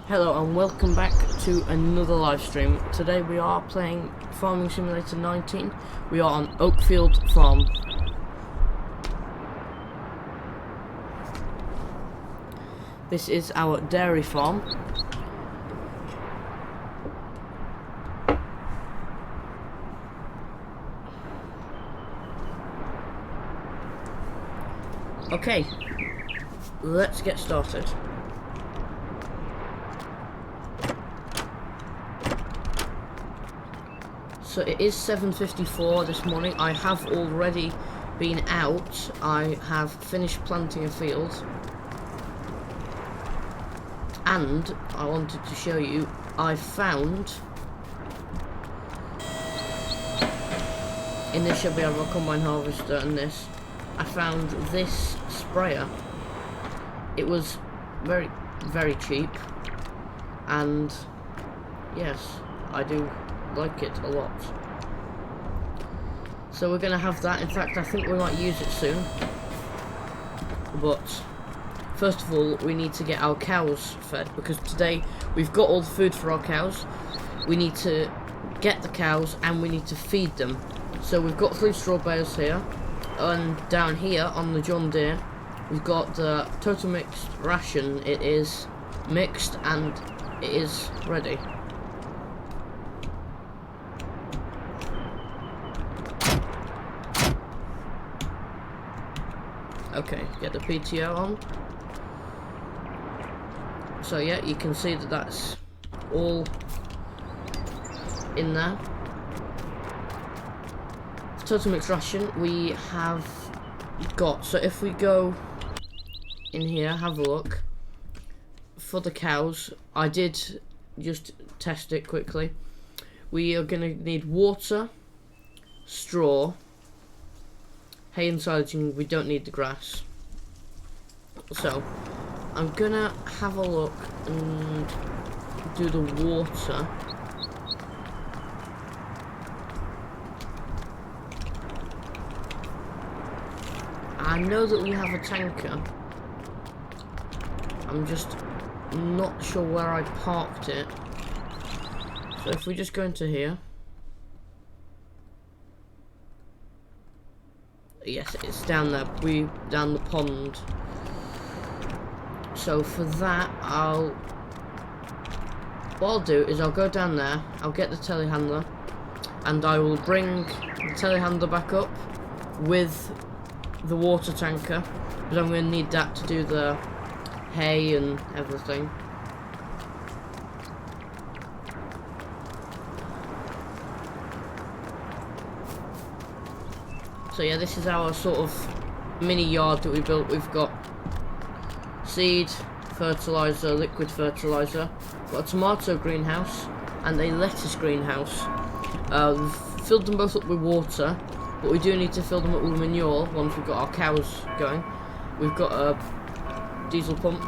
Hello and welcome back to another live stream. Today we are playing Farming Simulator 19. We are on Oakfield Farm. This is our dairy farm. Okay, let's get started. So it is 7:54 this morning. I have already been out. I have finished planting a field. And I wanted to show you, I found, in this should be our combine harvester and this, I found this sprayer. It was very, very cheap. And yes, I do like it a lot. So we're gonna have that. In fact, I think we might use it soon. But first of all, we need to get our cows fed, because today we've got all the food for our cows. We need to get the cows and we need to feed them. So we've got 3 straw bales here, and down here on the John Deere we've got the total mixed ration. It is mixed and it is ready. Okay, get the PTO on. So yeah, you can see that that's all in there. Total mixed ration we have got. So if we go in here, have a look. For the cows, I did just test it quickly. We are going to need water, straw, hay and silaging. We don't need the grass. So I'm gonna have a look and do the water. I know that we have a tanker. I'm just not sure where I parked it. So if we just go into here. Yes, it's down there. Down the pond. So for that, what I'll do is I'll go down there, I'll get the telehandler, and I will bring the telehandler back up with the water tanker, because I'm going to need that to do the hay and everything. So yeah, this is our sort of mini yard that we built. We've got seed, fertilizer, liquid fertilizer, got a tomato greenhouse and a lettuce greenhouse. We've filled them both up with water, but we do need to fill them up with manure once we've got our cows going. We've got a diesel pump.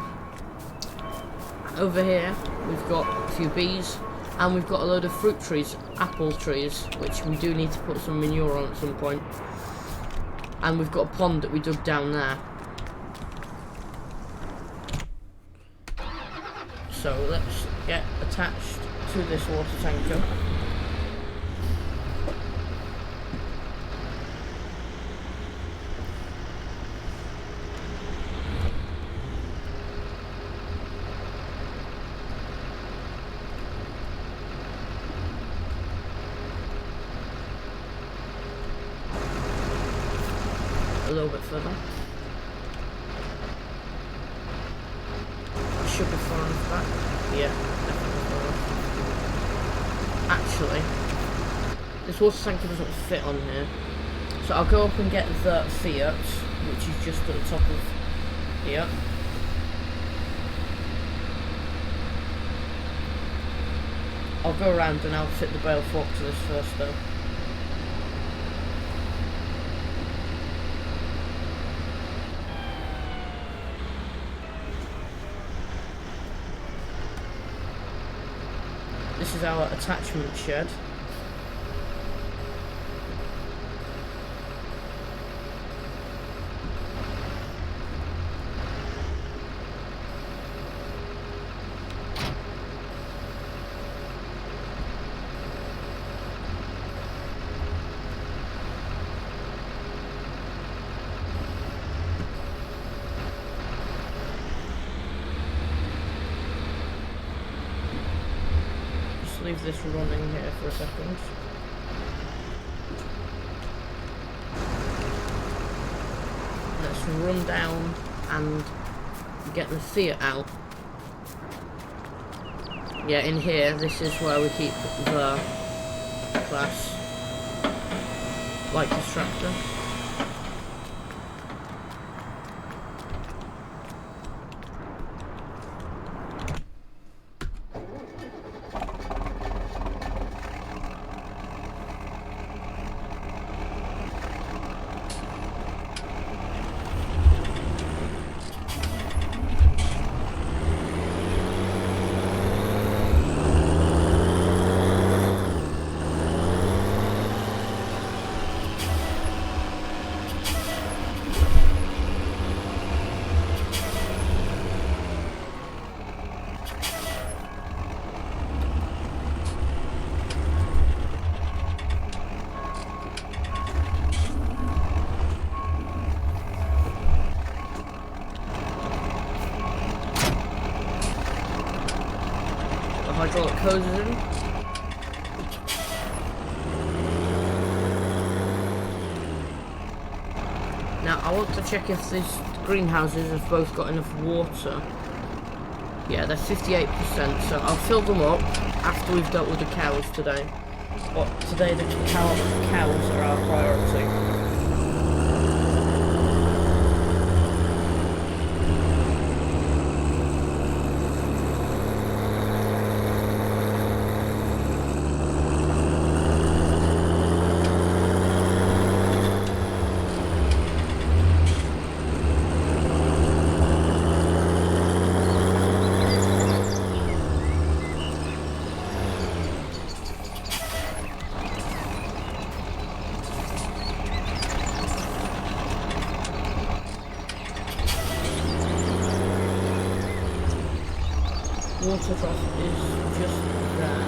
Over here we've got a few bees, and we've got a load of fruit trees, apple trees, which we do need to put some manure on at some point. And we've got a pond that we dug down there. So let's get attached to this water tanker. A little bit further. Should be far enough back. Yeah, definitely far enough. Actually, this water tanker doesn't fit on here. So I'll go up and get the Fiat, which is just at the top of here. I'll go around and I'll fit the bale fork to this first though. This is our attachment shed. leave this running here for a second. Let's run down and get the Fiat out. Yeah, in here, this is where we keep the class light distractor. Hydraulic hoses in. Now I want to check if these greenhouses have both got enough water. Yeah, they're 58%, so I'll fill them up after we've dealt with the cows today. But today the cows are our priority. Water trough is just there.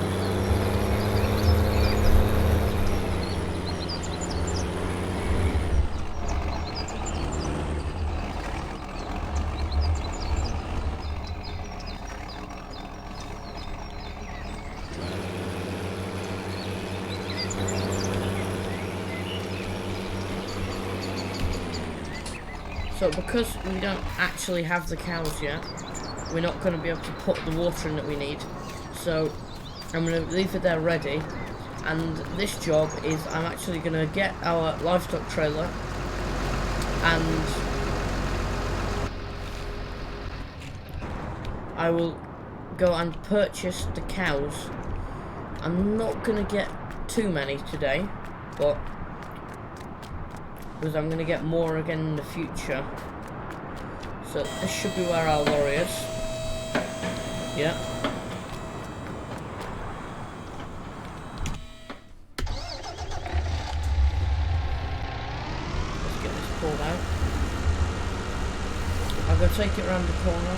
So because we don't actually have the cows yet, we're not going to be able to put the water in that we need. So I'm going to leave it there ready. And this job is I'm actually going to get our livestock trailer and I will go and purchase the cows. I'm not going to get too many today, but because I'm going to get more again in the future. So this should be where our lorry is. Yeah. Let's get this pulled out. I'll go take it around the corner.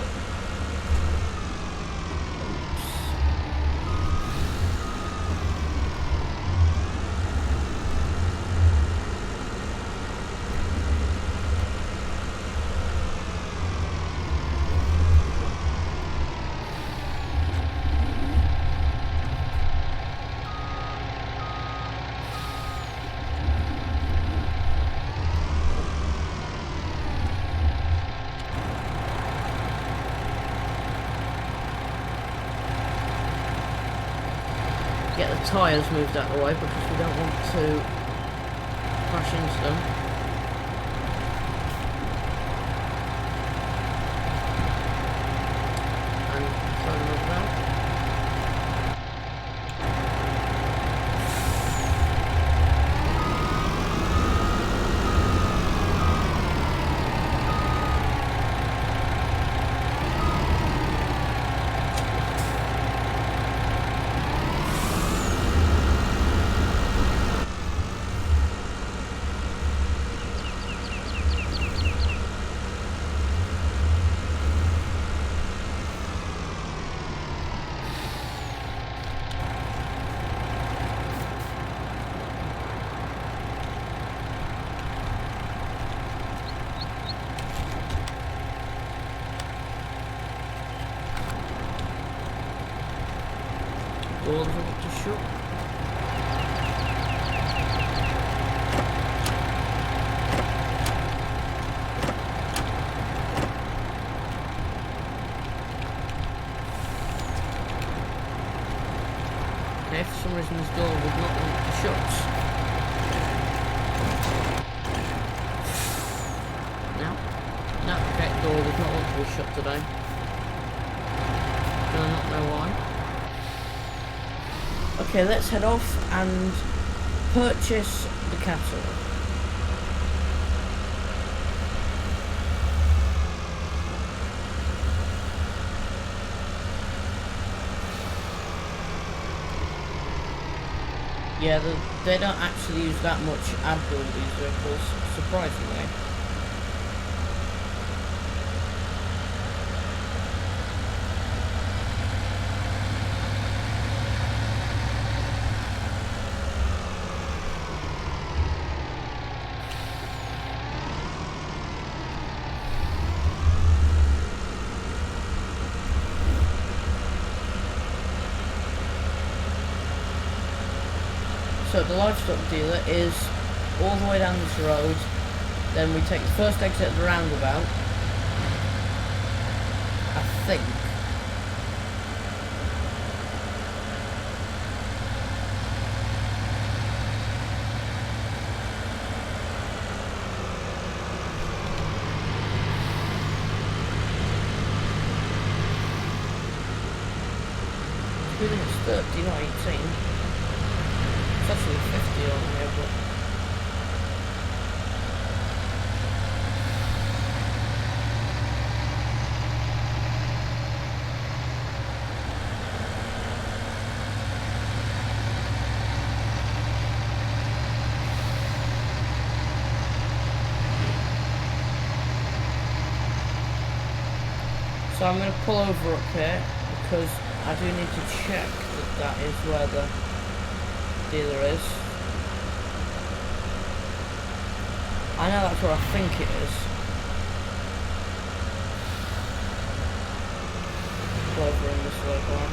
Get the tyres moved out of the way because we don't want to crash into them. And throw them around. Doors are to shut. Okay, for some reason this door would not want to shut. No, okay, door does not want to be shut today. Do I not know why? Okay, let's head off and purchase the castle. Yeah, they don't actually use that much ad build, these vehicles, surprisingly. So the livestock dealer is all the way down this road, then we take the first exit at the roundabout, I think. It's 30, not 18. It's actually 50 on here, but... So I'm going to pull over up here, because I do need to check that that is where the dealer is. I know that's where I think it is. Pull over in this way, go on.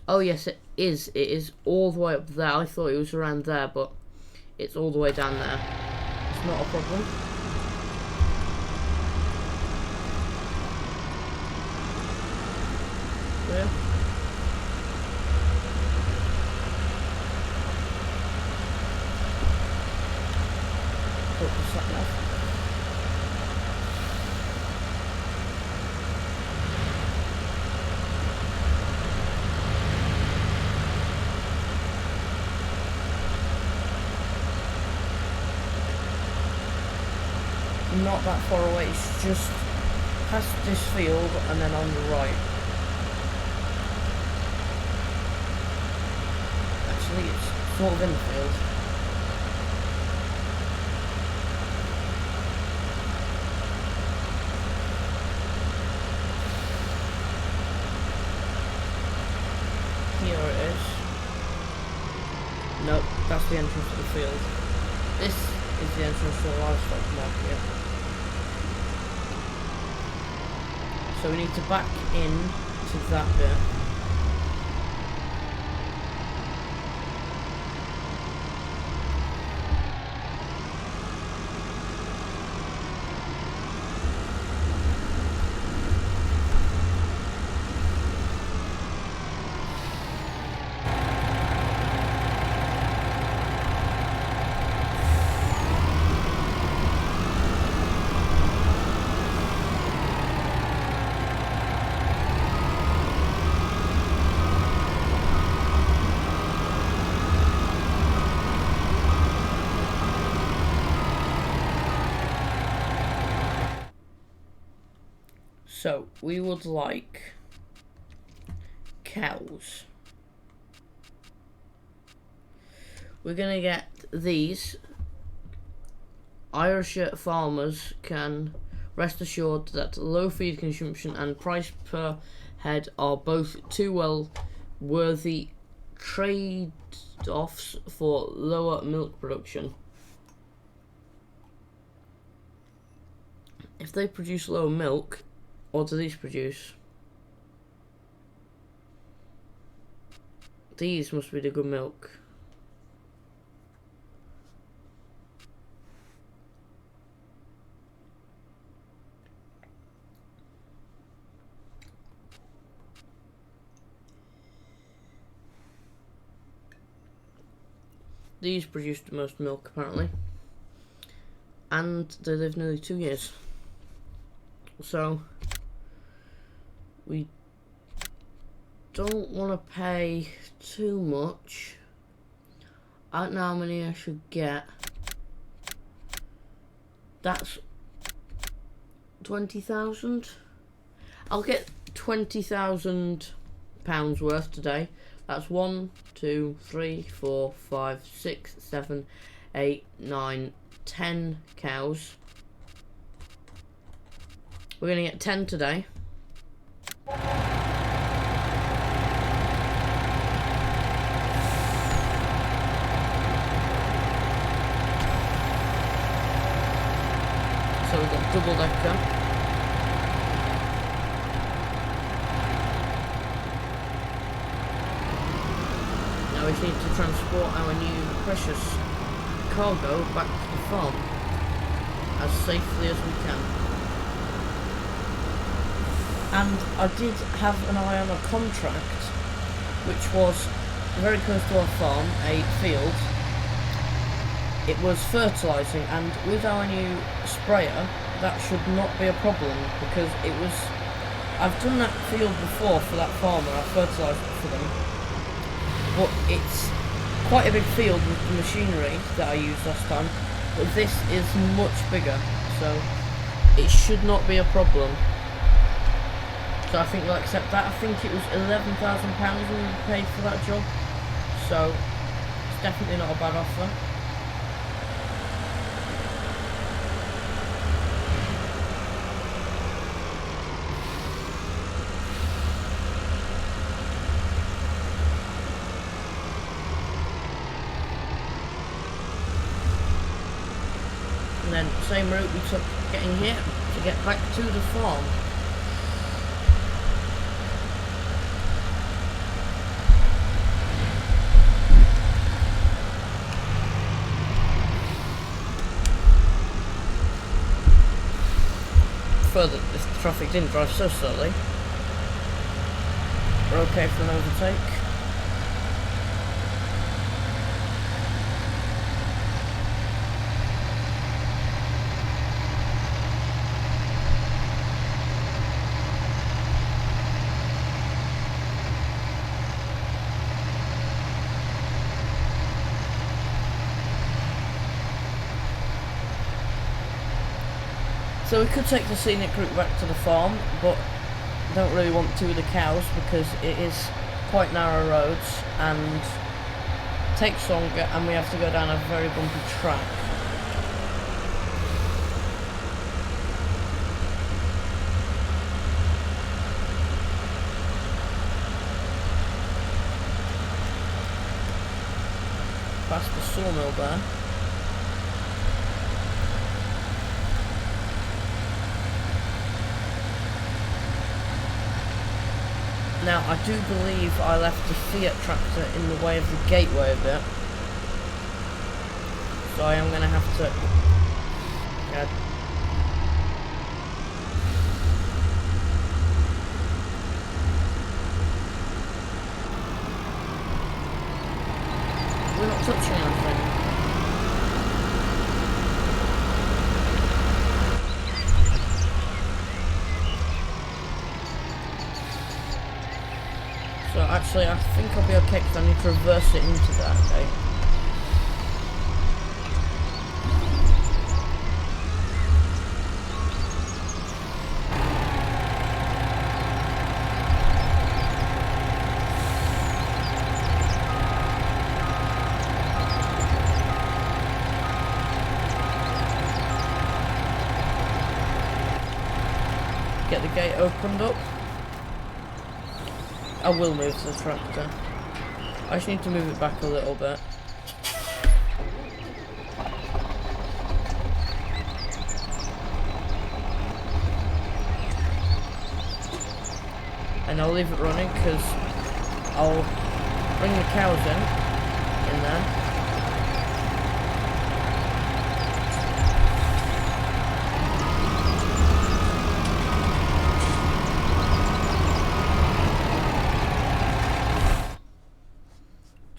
Oh yes, it is. It is all the way up there. I thought it was around there, but it's all the way down there. It's not a problem. Yeah. Focus that now. Not that far away, it's just past this field and then on the right. Actually, it's sort of in the field. Here it is. Nope, that's the entrance to the field. This is the entrance to the livestock market. So we need to back in to that bit. So, we would like cows. we're gonna get these. Irish farmers can rest assured that low feed consumption and price per head are both too well worthy trade-offs for lower milk production. If they produce lower milk, what do these produce? These must be the good milk. These produce the most milk, apparently. And they live nearly 2 years. So, we don't want to pay too much. I don't know how many I should get. That's 20,000. I'll get £20,000 worth today. That's 1, 2, 3, 4, 5, 6, 7, 8, 9, 10 cows. We're gonna get 10 today. So we've got double decker. We need to transport our new precious cargo back to the farm as safely as we can. And I did have an eye on a contract which was very close to our farm, a field. It was fertilising, and with our new sprayer that should not be a problem, because I've done that field before for that farmer. I fertilised it for them. But it's quite a big field with the machinery that I used last time, but this is much bigger, so it should not be a problem. So I think we'll accept that. I think it was £11,000 we paid for that job, so it's definitely not a bad offer. And then same route we took getting here to get back to the farm. Further, if the traffic didn't drive so slowly, we're okay for an overtake. So we could take the scenic route back to the farm, but don't really want to with the cows because it is quite narrow roads and takes longer, and we have to go down a very bumpy track. Past the sawmill there. Now, I do believe I left the Fiat tractor in the way of the gateway a bit, so I am going to have to... We're not touching anything. So actually, I think I'll be okay because I need to reverse it into that, okay? gate opened up. I will move the tractor. I just need to move it back a little bit. And I'll leave it running because I'll bring the cows in there.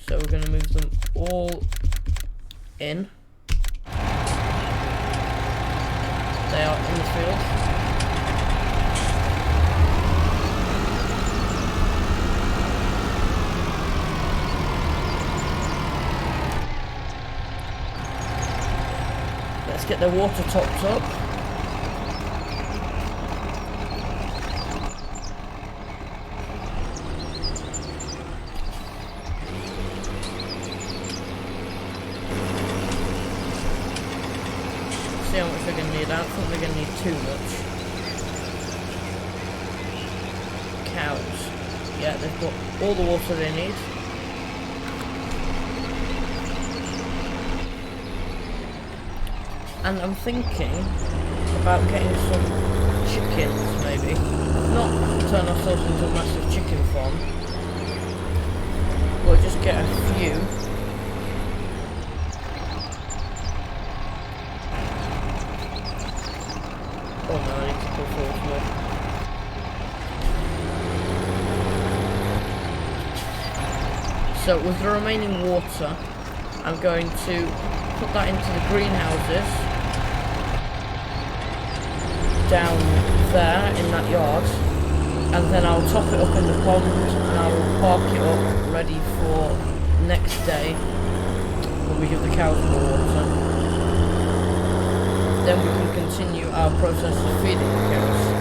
So we're going to move them all in. They are in the field. Let's get their water topped up. See how much they're going to need. I don't think they're going to need too much. Cows. Yeah, they've got all the water they need. And I'm thinking about getting some chickens, maybe. Not turn ourselves into a massive chicken farm. We'll just get a few. Oh no, I need to pull forward more. So with the remaining water, I'm going to put that into the greenhouses down there in that yard, and then I'll top it up in the pond and I'll park it up ready for next day when we give the cows more water. Then we can continue our process of feeding the cows.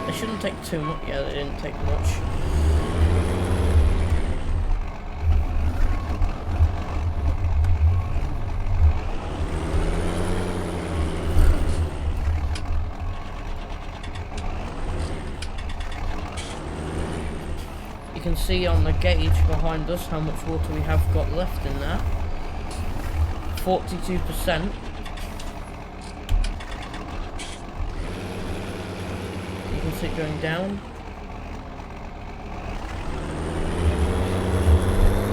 They shouldn't take too much. Yeah, they didn't take much. You can see on the gauge behind us how much water we have got left in there. 42%. See it going down,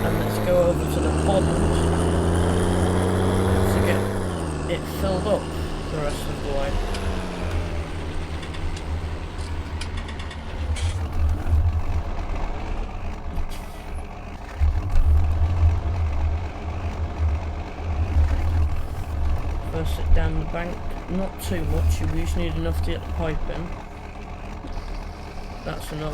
and let's go over to the pond to get it filled up the rest of the way. First it down the bank, not too much, we just need enough to get the pipe in. That's enough.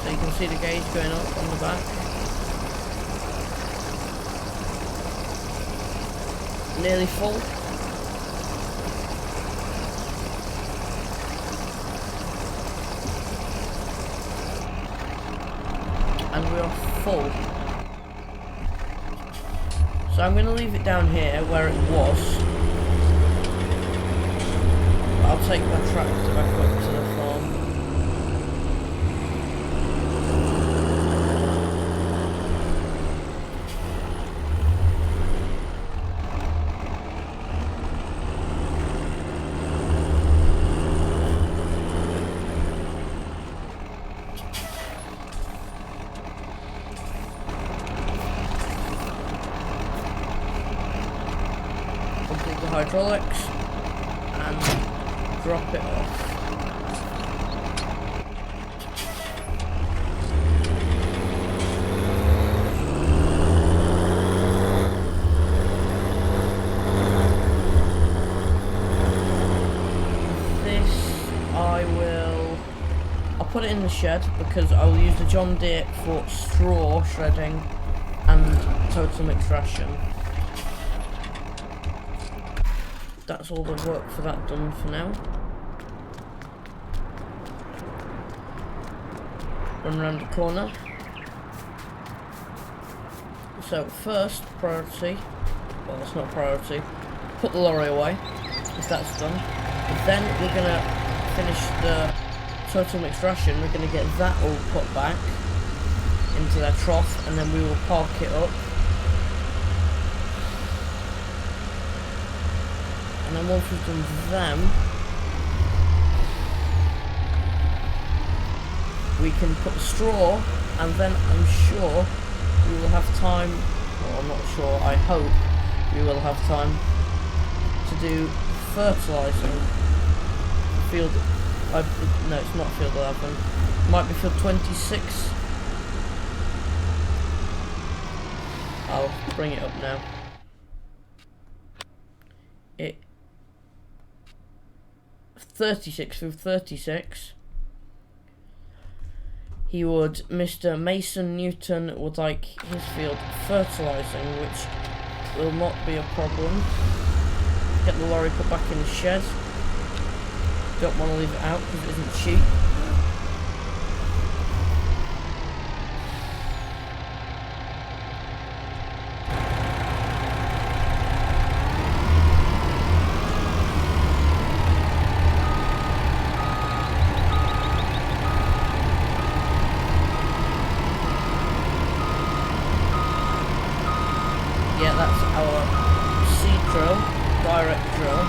So you can see the gauge going up on the back. Nearly full. And we are full. So I'm going to leave it down here where it was. I'll take my tractor back up to the farm. The hydraulics and drop it off. This it in the shed because I will use the John Deere for straw shredding and total mixed ration. That's all the work for that done for now. Run around the corner. So first priority, well it's not priority, put the lorry away, if that's done. Then we're going to finish the total mixed ration. We're going to get that all put back into their trough, and then we will park it up. And then once we've done them, we can put the straw, and then I'm sure we will have time, well I'm not sure, I hope we will have time to do fertilising. Field, no it's not field 11, it might be field 26. I'll bring it up now. It 36, field 36. Mr. Mason Newton would like his field fertilising, which will not be a problem. Get the lorry put back in the shed. Don't want to leave it out because it isn't cheap. Yeah, that's our seed drill, direct drill.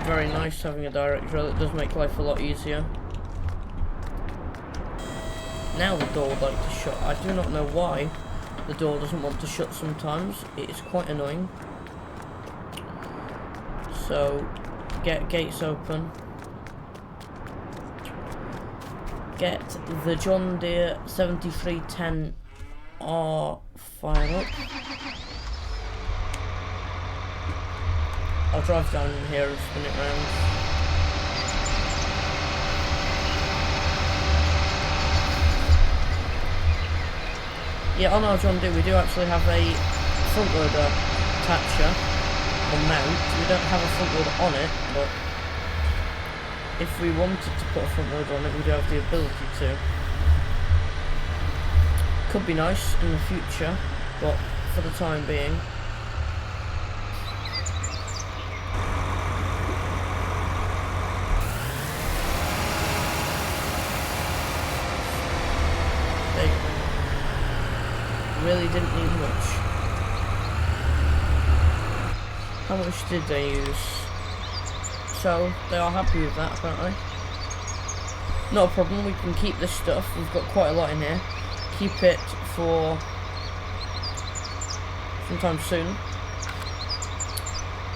Very nice having a direct drill, it does make life a lot easier. Now the door would like to shut. I do not know why the door doesn't want to shut sometimes. It is quite annoying. So, get gates open. Get the John Deere 7310R fire up. I'll drive down in here and spin it round. Yeah, on our John Deere we do actually have a front loader attacher or mount. We don't have a front loader on it, but if we wanted to put a front loader on it, we do have the ability to. Could be nice in the future, but for the time being. They really didn't need much. How much did they use? So they are happy with that apparently. Not a problem, we can keep this stuff. We've got quite a lot in here. Keep it for sometime soon.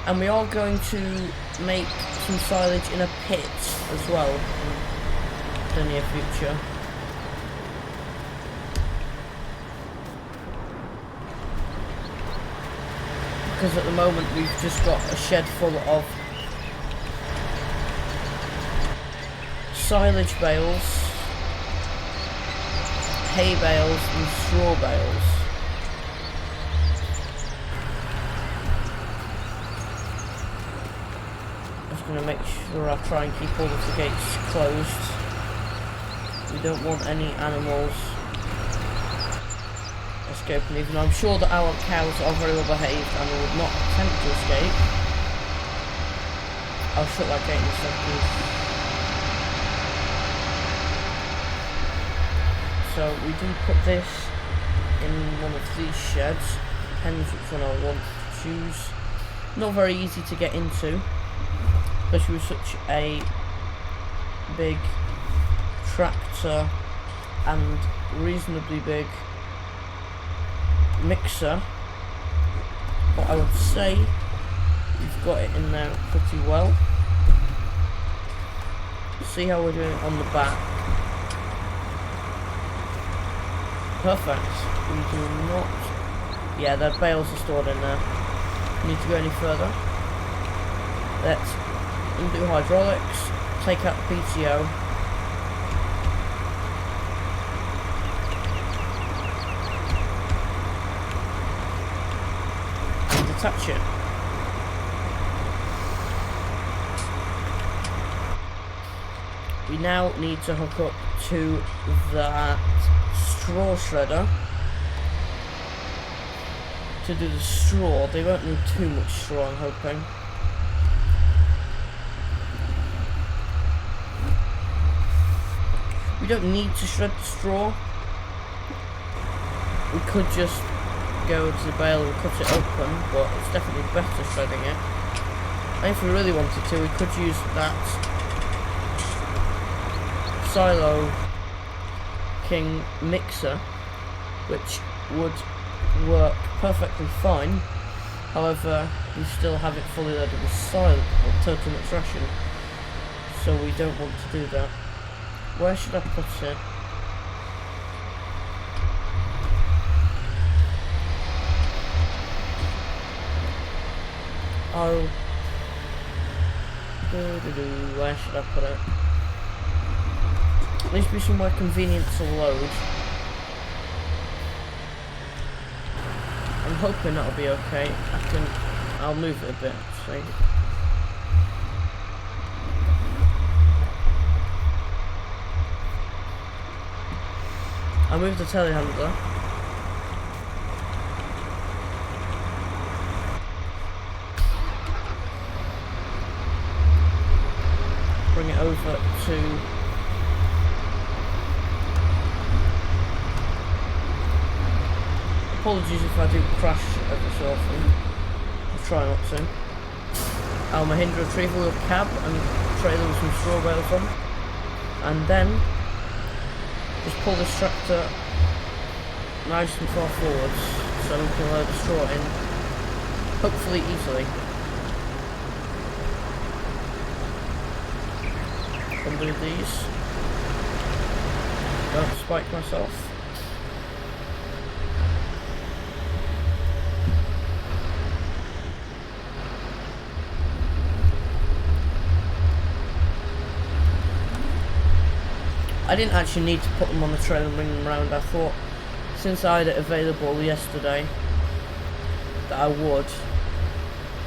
And we are going to make some silage in a pit as well in the near future. Because at the moment we've just got a shed full of silage bales, hay bales and straw bales. Just going to make sure I try and keep all of the gates closed. We don't want any animals escaping, even though I'm sure that our cows are very well behaved and would not attempt to escape. I'll shut that gate in a second. So we do put this in one of these sheds, depends which one I want to choose. Not very easy to get into, especially with such a big tractor and reasonably big mixer. But I would say we've got it in there pretty well. See how we're doing on the back. Perfect. We do not. Yeah, the bales are stored in there. Need to go any further. Let's undo hydraulics, take out the PTO, attach it. We now need to hook up to that straw shredder to do the straw. They won't need too much straw, I'm hoping. We don't need to shred the straw. We could just go to the bale and cut it open, but it's definitely better shredding it. And if we really wanted to, we could use that Silo King mixer, which would work perfectly fine. However, we still have it fully loaded with silent or total mix ration, so we don't want to do that. Where should I put it? Oh, where should I put it? At least be somewhere convenient to load. I'm hoping that'll be okay. I'll move it a bit, actually. I'll move the telehandler. Bring it over to apologies if I do crash every so often. I'll try not to. Our Mahindra retrieval wheel cab and trailer with some straw bales on. And then just pull this tractor nice and far forwards so we can load the straw in, hopefully easily. Remove these. Don't spike myself. I didn't actually need to put them on the trailer and bring them around. I thought, since I had it available yesterday, that I would.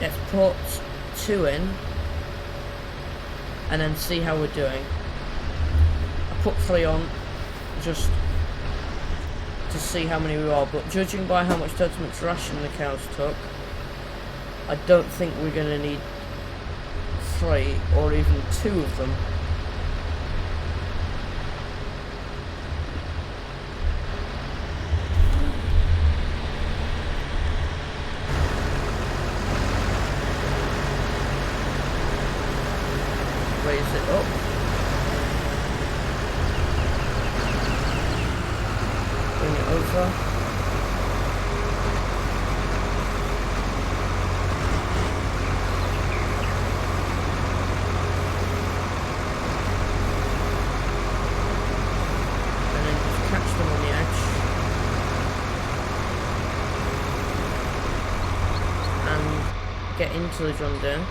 Let's put 2 in, and then see how we're doing. I put 3 on, just to see how many we are, but judging by how much total mix ration the cows took, I don't think we're going to need 3 or even 2 of them. Raise it up. Bring it over. And then just catch them on the edge. And get into the John Deere.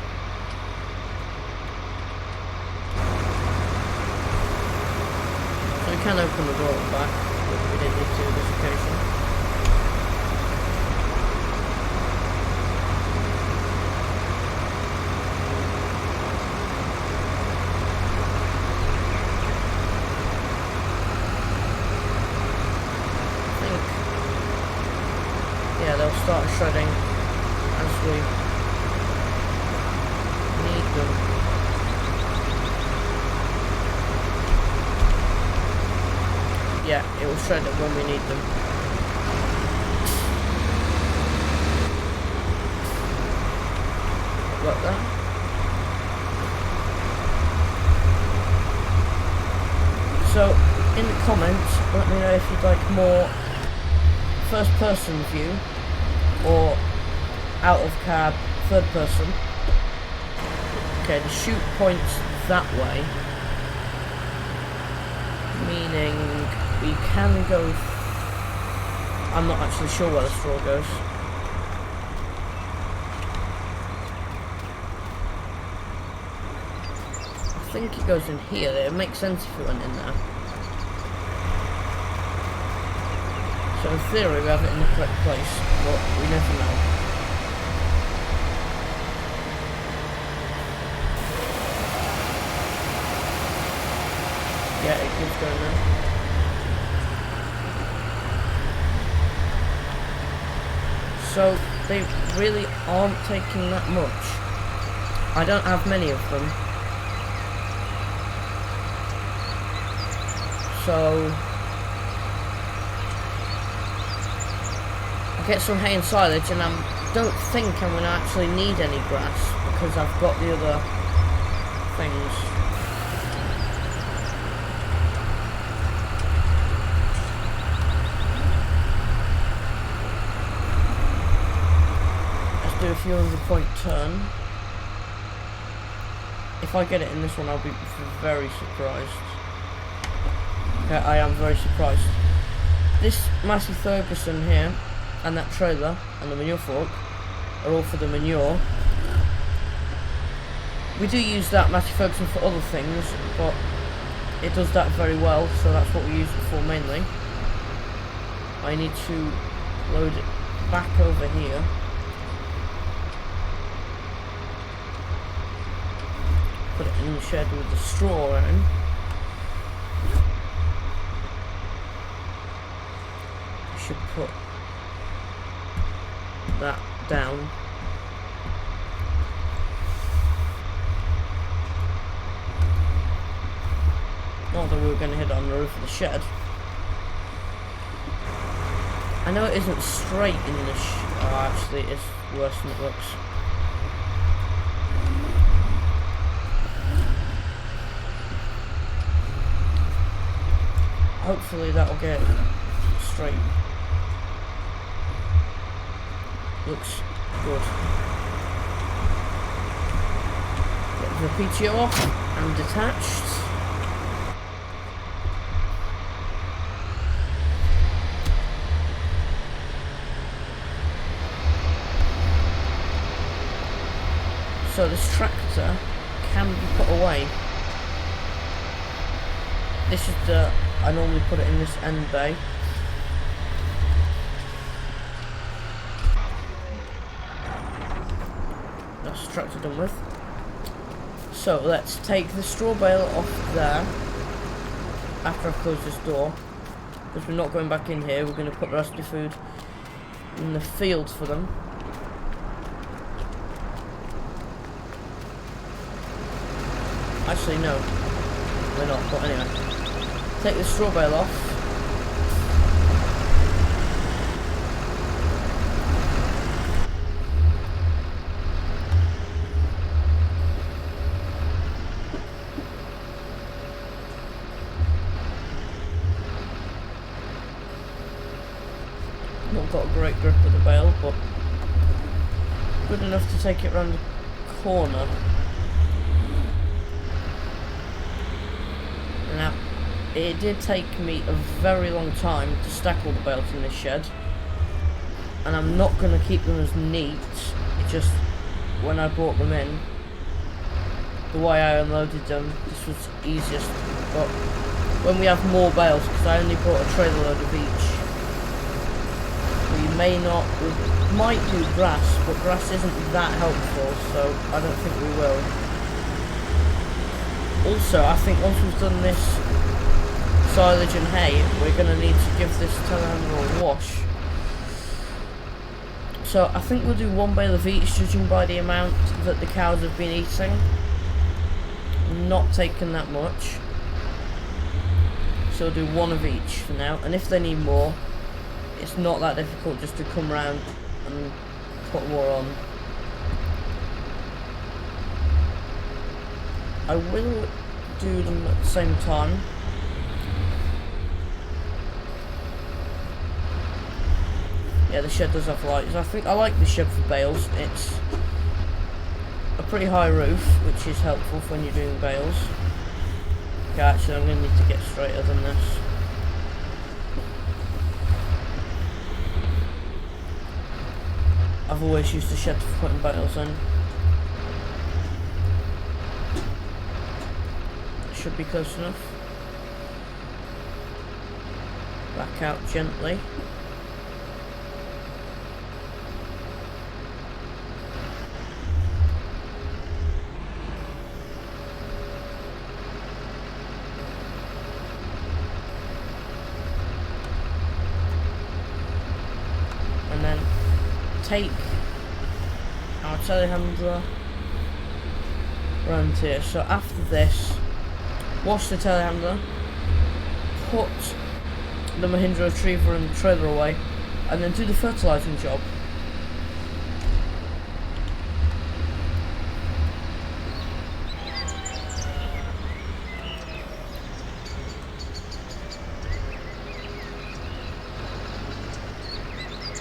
We can open the door at the back, but we didn't need to this occasion. I think, yeah, they'll start shredding as we need them. Yeah, it will shred it when we need them. Like that. So, in the comments, let me know if you'd like more first person view or out of cab third person. Okay, the chute points that way, meaning we can go. I'm not actually sure where the straw goes. I think it goes in here. It makes sense if it went in there. So in theory we have it in the correct place, but we never know. going there. So they really aren't taking that much. I don't have many of them. So I get some hay and silage, and I don't think I'm going to actually need any grass because I've got the other things. Let's do a few 100-point turn. If I get it in this one, I'll be very surprised. Okay, I am very surprised. This Massey Ferguson here, and that trailer, and the manure fork, are all for the manure. We do use that Massey Ferguson for other things, but it does that very well, so that's what we use it for mainly. I need to load it back over here. Put it in the shed with the straw in. I should put that down. Not that we were going to hit it on the roof of the shed. I know it isn't straight in the oh, actually it is worse than it looks. Hopefully that'll get straight. Looks good. Get the PTO off and detached. So this tractor can be put away. This is the, I normally put it in this end bay. That's the tractor done with. So let's take the straw bale off there after I've closed this door, because we're not going back in here. We're going to put the rest of the food in the field for them. Actually no, we're not, but anyway. Take the straw bale off. Not got a great grip of the bale, but good enough to take it around the corner. Now, it did take me a very long time to stack all the bales in this shed, and I'm not going to keep them as neat. It just, when I brought them in, the way I unloaded them, this was easiest. But when we have more bales, because I only brought a trailer load of each, we might do grass, but grass isn't that helpful, so I don't think we will. Also, I think once we've done this silage and hay, we're going to need to give this telehandler a wash. So I think we'll do one bale of each, judging by the amount that the cows have been eating. Not taking that much. So we'll do one of each for now, and if they need more, it's not that difficult just to come around and put more on. I will do them at the same time. Yeah, the shed does have lights. I think I like the shed for bales. It's a pretty high roof, which is helpful for when you're doing bales. Okay, actually I'm going to need to get straighter than this. I've always used the shed for putting bales in. Should be close enough. Back out gently. and then take our telehandler around here. So after this, wash the telehandler, put the Mahindra retriever and trailer away, and then do the fertilising job.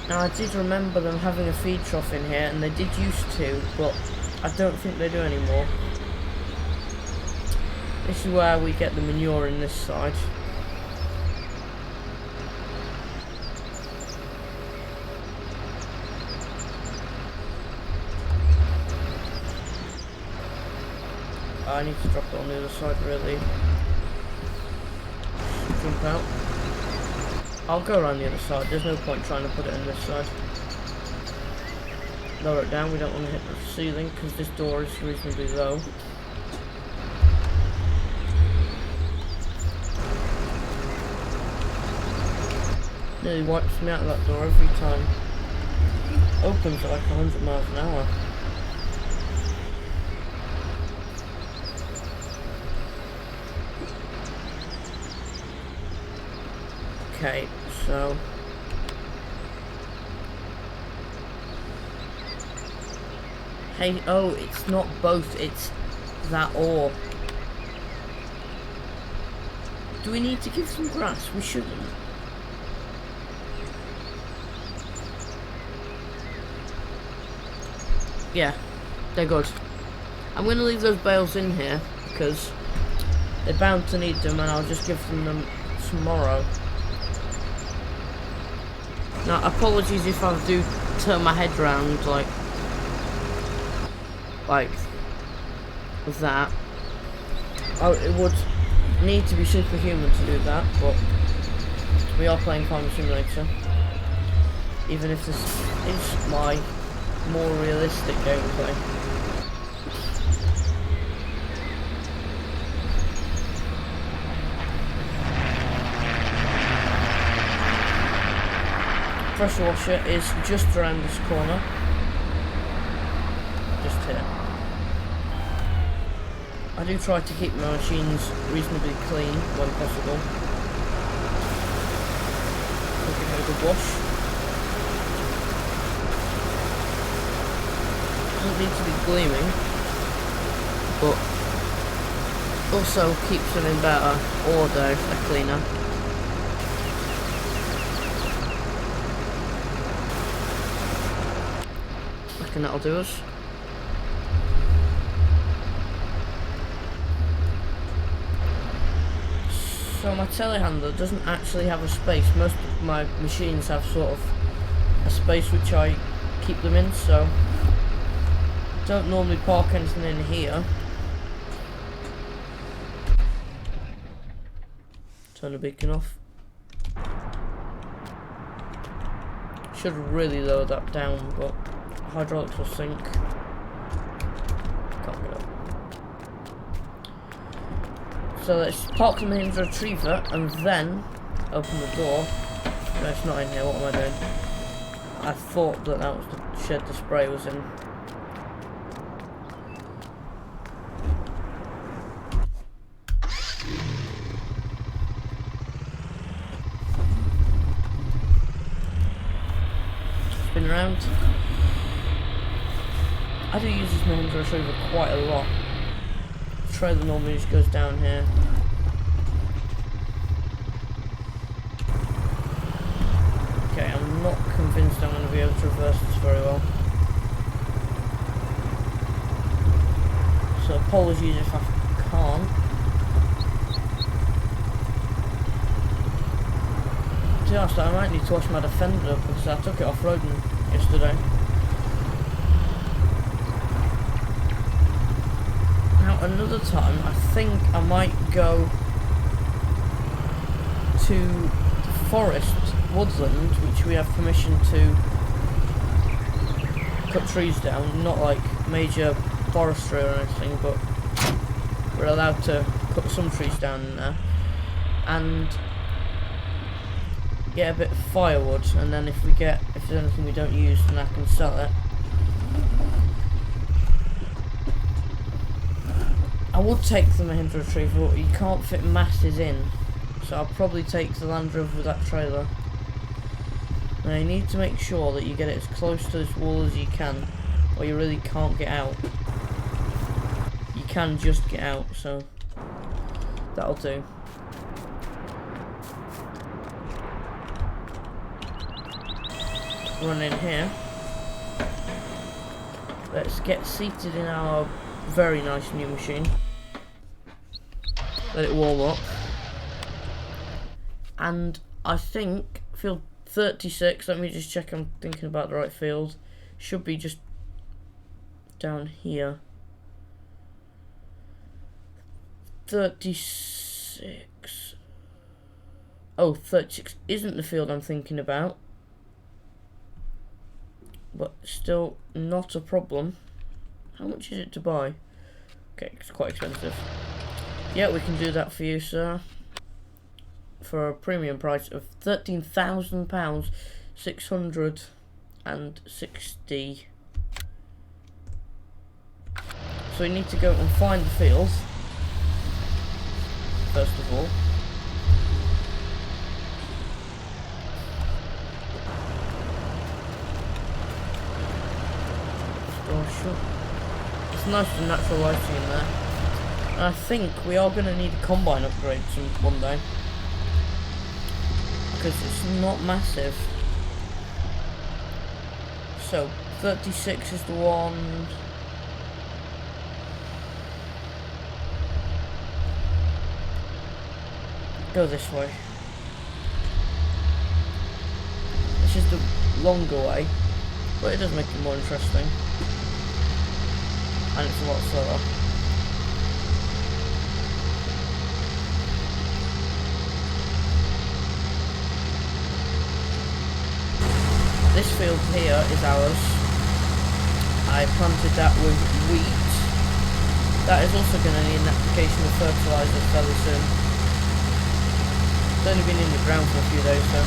Now I did remember them having a feed trough in here, and they did used to, but I don't think they do anymore. This is where we get the manure in this side. I need to drop it on the other side, really. Jump out. I'll go around the other side, there's no point trying to put it on this side. Lower it down, we don't want to hit the ceiling because this door is reasonably low. Nearly wipes me out of that door every time. Opens at like 100 miles an hour. Okay, so hey, oh, it's not both, it's that or. Do we need to give some grass? We shouldn't. Yeah, they're good. I'm going to leave those bales in here because they're bound to need them, and I'll just give them tomorrow. Now, apologies if I do turn my head round like that. Oh, it would need to be superhuman to do that, but we are playing Farming Simulator. Even if this is my more realistic gameplay. Pressure washer is just around this corner. Just here. I do try to keep my machines reasonably clean when possible. Give it a good wash. Doesn't need to be gleaming, but also keeps them in better order if they're cleaner. I reckon that'll do us. So my telehandler doesn't actually have a space. Most of my machines have sort of a space which I keep them in, so don't normally park anything in here. Turn the beacon off. Should really lower that down, but hydraulics will sink. Can't get up. So let's park the Mahindra retriever and then open the door. No, it's not in here. What am I doing? I thought that that was the shed the spray was in. Spin around. I do use this Mahindra retriever quite a lot. The trailer normally just goes down here. Okay, I'm not convinced I'm going to be able to reverse this very well. So apologies if I can't. To be honest, I might need to wash my Defender because I took it off-roading yesterday. Now another time, I think I might go to the forest, woodland, which we have permission to cut trees down, not like major forestry or anything, but we're allowed to cut some trees down in there. And get a bit of firewood, and then if there's anything we don't use, then I can sell it. I would take the Mahindra Retriever, but you can't fit masses in, so I'll probably take the Land Rover with that trailer. Now you need to make sure that you get it as close to this wall as you can, or you really can't get out. You can just get out, so that'll do. Run in here. Let's get seated in our very nice new machine. Let it warm up. And I think field 36, let me just check I'm thinking about the right field. Should be just down here. 36. Oh, 36 isn't the field I'm thinking about. But still not a problem. How much is it to buy? Okay, it's quite expensive. Yeah, we can do that for you, sir. For a premium price of £13,000, 660. So we need to go and find the field, first of all. It's nice and natural lighting in there. And I think we are going to need a combine upgrade one day, because it's not massive. So 36 is the one. Go this way. This is the longer way, but it does make it more interesting. And it's a lot slower. This field here is ours. I planted that with wheat. That is also going to need an application of fertiliser fairly soon. It's only been in the ground for a few days, so.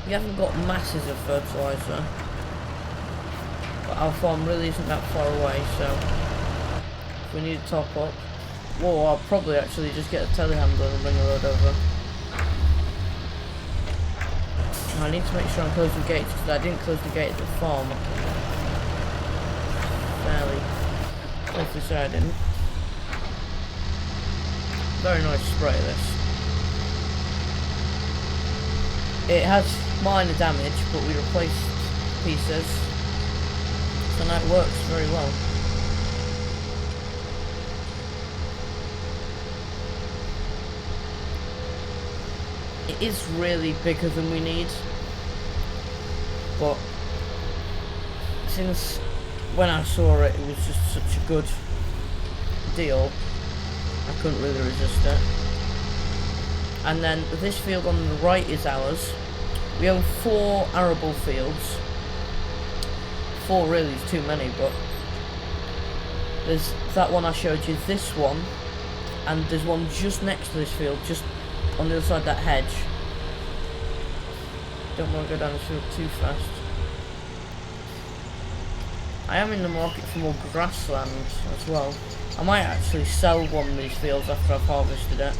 We haven't got masses of fertiliser, but our farm really isn't that far away, so if we need to top up, well, I'll probably actually just get a telehandler and bring a load over. I need to make sure I'm closing gates, because I didn't close the gate at the farm. Fairly safely, so I didn't. Very nice spray, this. It has minor damage, but we replaced pieces, so now it works very well. It is really bigger than we need, but since when I saw it, it was just such a good deal, I couldn't really resist it. And then this field on the right is ours. We own 4 arable fields. 4 really is too many, but there's that one I showed you, this one, and there's one just next to this field, just on the other side of that hedge. Don't want to go down this field too fast. I am in the market for more grassland as well. I might actually sell one of these fields after I've harvested it.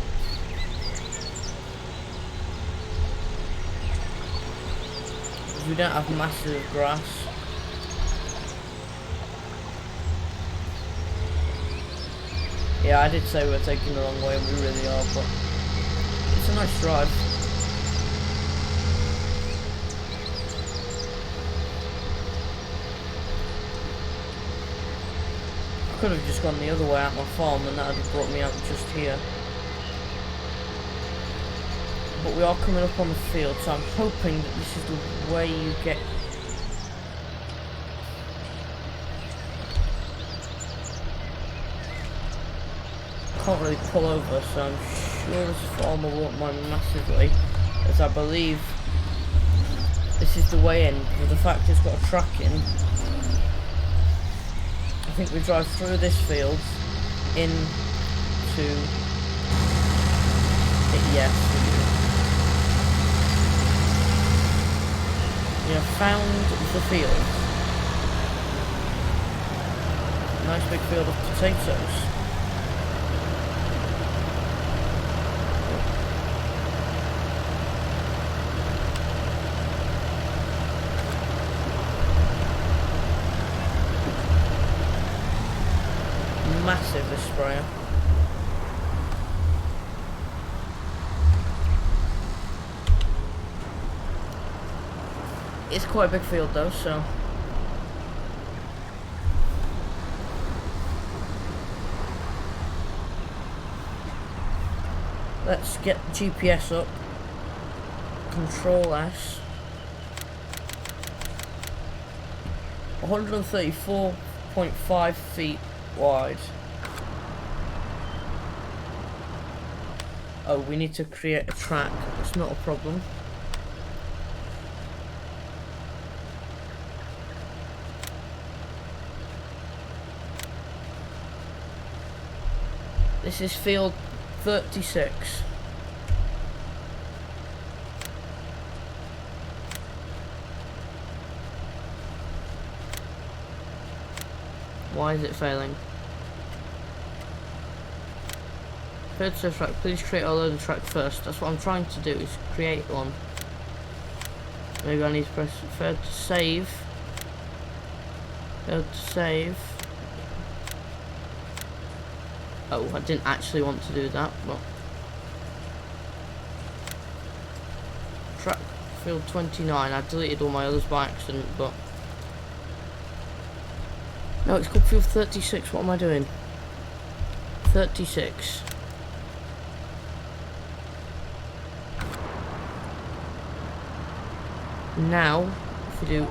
We don't have massive grass. Yeah, I did say we were taking the wrong way, and we really are, but it's a nice drive. I could have just gone the other way out my farm, and that would have brought me out just here. But we are coming up on the field, so I'm hoping that this is the way you get. Can't really pull over, so I'm sure this farmer won't mind massively, as I believe This is the way in, with the fact it's got a track in. I think we drive through this field into it. Yes, we have found the field. Nice big field of potatoes. Massive, this sprayer. It's quite a big field though, so let's get GPS up. Control S. 134.5 feet wide. Oh, we need to create a track. It's not a problem. This is field 36. Why is it failing? Third surf track, please create a loading track first. That's what I'm trying to do, is create one. Maybe I need to press third to save. Third to save. Oh, I didn't actually want to do that, but track field 29. I deleted all my others by accident, but no, it's called field 36. What am I doing? 36. Now, if we do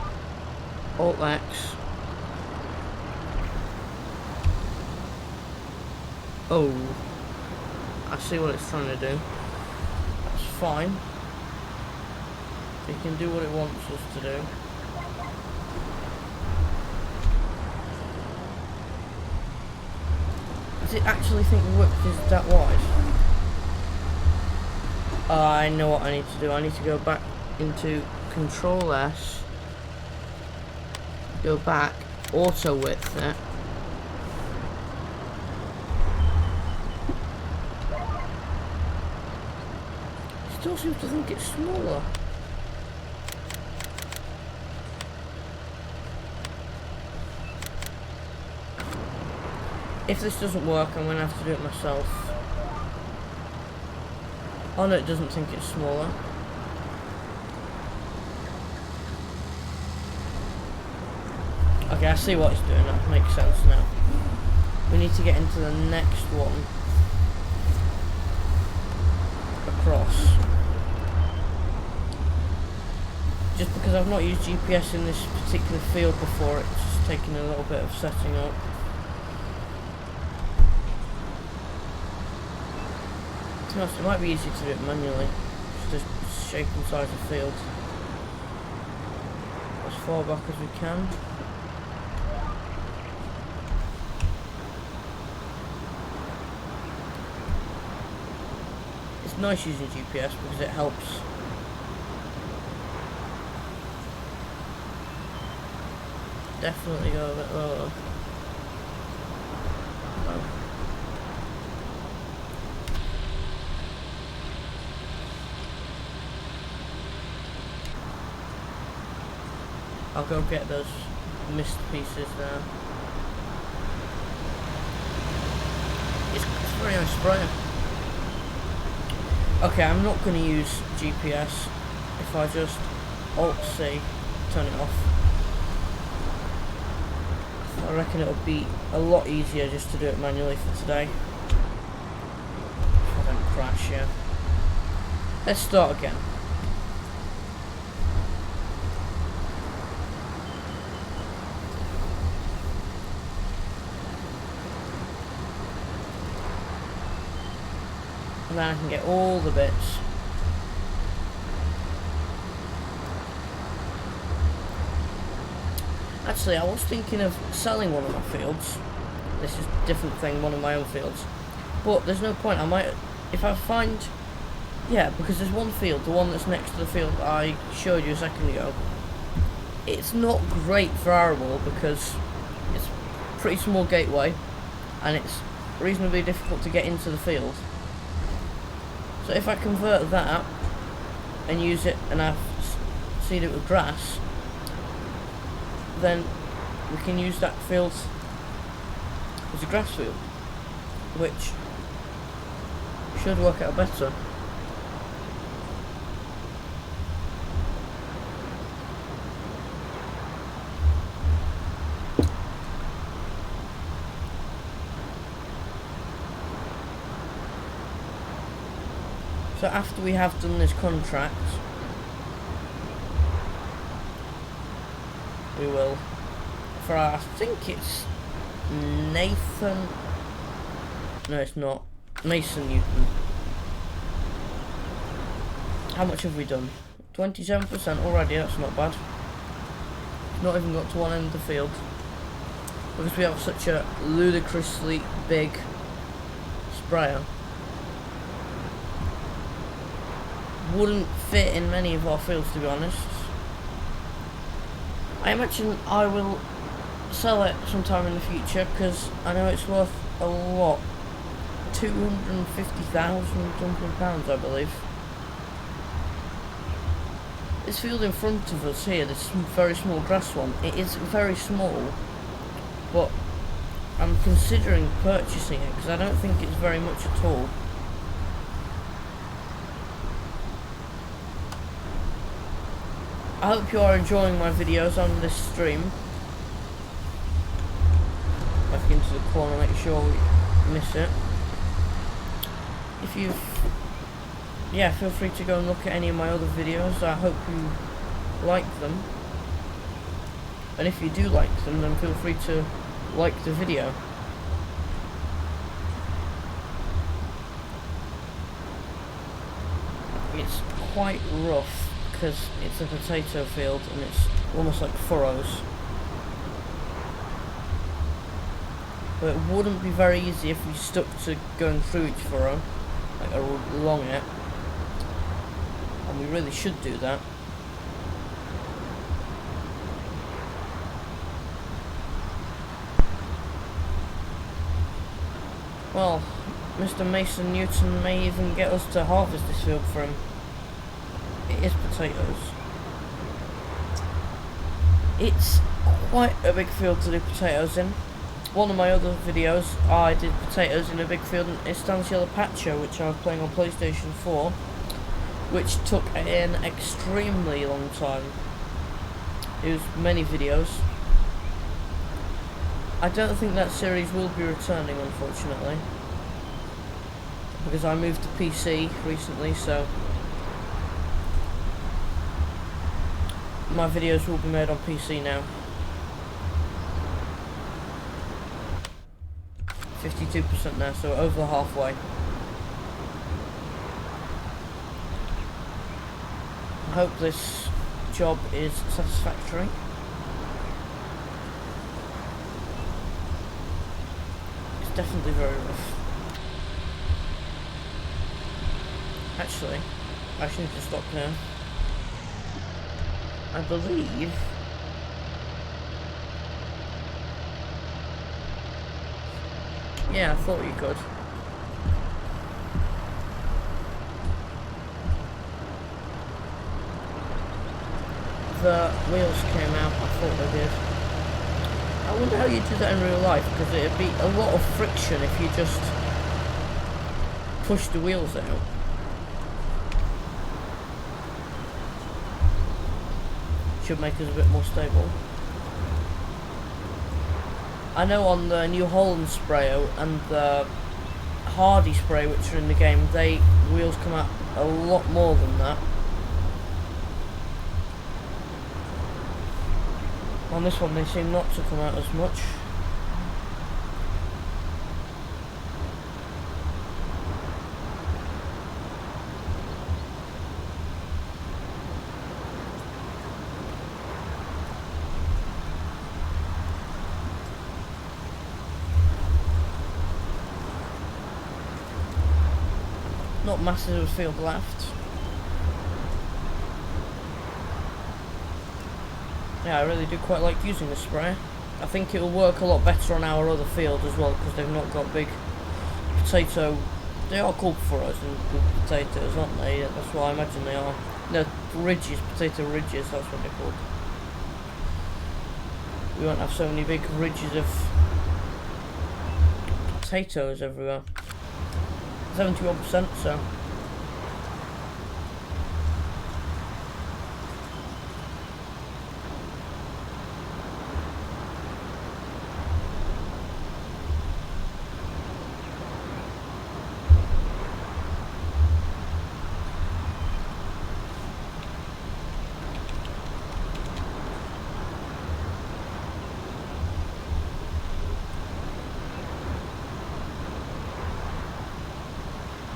Alt X, oh, I see what it's trying to do. That's fine. It can do what it wants us to do. Does it actually think the width is that wide? I know what I need to do. I need to go back into Control S, go back, auto width it. Still seems to think it's smaller. If this doesn't work, I'm going to have to do it myself. Oh no, it doesn't think it's smaller. Okay, I see what it's doing, that makes sense now. We need to get into the next one. Across. Just because I've not used GPS in this particular field before, it's just taking a little bit of setting up. To be honest, it might be easy to do it manually. Just shape and size the field as far back as we can. It's nice using GPS because it helps. Definitely go a bit lower. Oh. I'll go get those mist pieces there. It's very nice sprayer. Okay, I'm not going to use GPS. If I just Alt-C, turn it off. I reckon it'll be a lot easier just to do it manually for today. If I don't crash, yeah. Let's start again. And then I can get all the bits. Actually, I was thinking of selling one of my fields. This is a different thing, one of my own fields. But there's no point. I might, if I find, yeah, because there's one field, the one that's next to the field I showed you a second ago. It's not great for arable because it's a pretty small gateway and it's reasonably difficult to get into the field. So if I convert that and use it and I've seed it with grass, then we can use that field as a grass field, which should work out better. So after we have done this contract, we will, for our, I think it's Nathan, no it's not, Mason Newton. How much have we done? 27% already, that's not bad. Not even got to one end of the field. Because we have such a ludicrously big sprayer. Wouldn't fit in many of our fields, to be honest. I imagine I will sell it sometime in the future because I know it's worth a lot. 250,000 something pounds, I believe. This field in front of us here, this very small grass one, it is very small, but I'm considering purchasing it because I don't think it's very much at all. I hope you are enjoying my videos on this stream. Back into the corner, make sure we miss it. If you've, yeah, feel free to go and look at any of my other videos. I hope you like them. And if you do like them, then feel free to like the video. It's quite rough because it's a potato field and it's almost like furrows. But it wouldn't be very easy if we stuck to going through each furrow, like along it. And we really should do that. Well, Mr. Mason Newton may even get us to harvest this field for him. It is potatoes. It's quite a big field to do potatoes in. One of my other videos, I did potatoes in a big field in Estancia Patio, which I was playing on PlayStation 4, which took an extremely long time. It was many videos. I don't think that series will be returning, unfortunately, because I moved to PC recently, so my videos will be made on PC now. 52% now, so over halfway. I hope this job is satisfactory. It's definitely very rough. Actually, I should need to stop now. I believe yeah, I thought you could. The wheels came out, I thought they did. I wonder how you do that in real life, because it'd be a lot of friction if you just push the wheels out. Should make us a bit more stable. I know on the New Holland sprayer and the Hardy spray, which are in the game, wheels come out a lot more than that. On this one they seem not to come out as much. not massive field left. Yeah, I really do quite like using the sprayer. I think it will work a lot better on our other field as well, because they've not got big potato. They are called for us and good potatoes, aren't they? That's what I imagine they are. No, ridges, potato ridges, that's what they're called. We won't have so many big ridges of potatoes everywhere. 71%, so.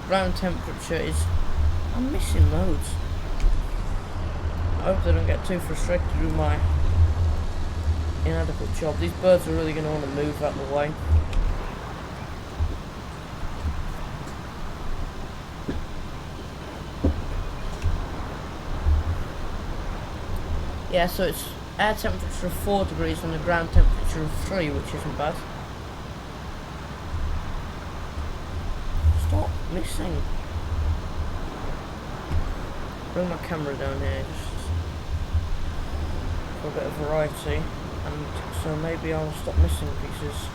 Ground temperature is... I'm missing loads. I hope they don't get too frustrated with my inadequate job. These birds are really going to want to move out of the way. Yeah, so it's air temperature of 4 degrees and a ground temperature of 3, which isn't bad. Stop missing. Bring my camera down here just for a bit of variety, and so maybe I'll stop missing pieces.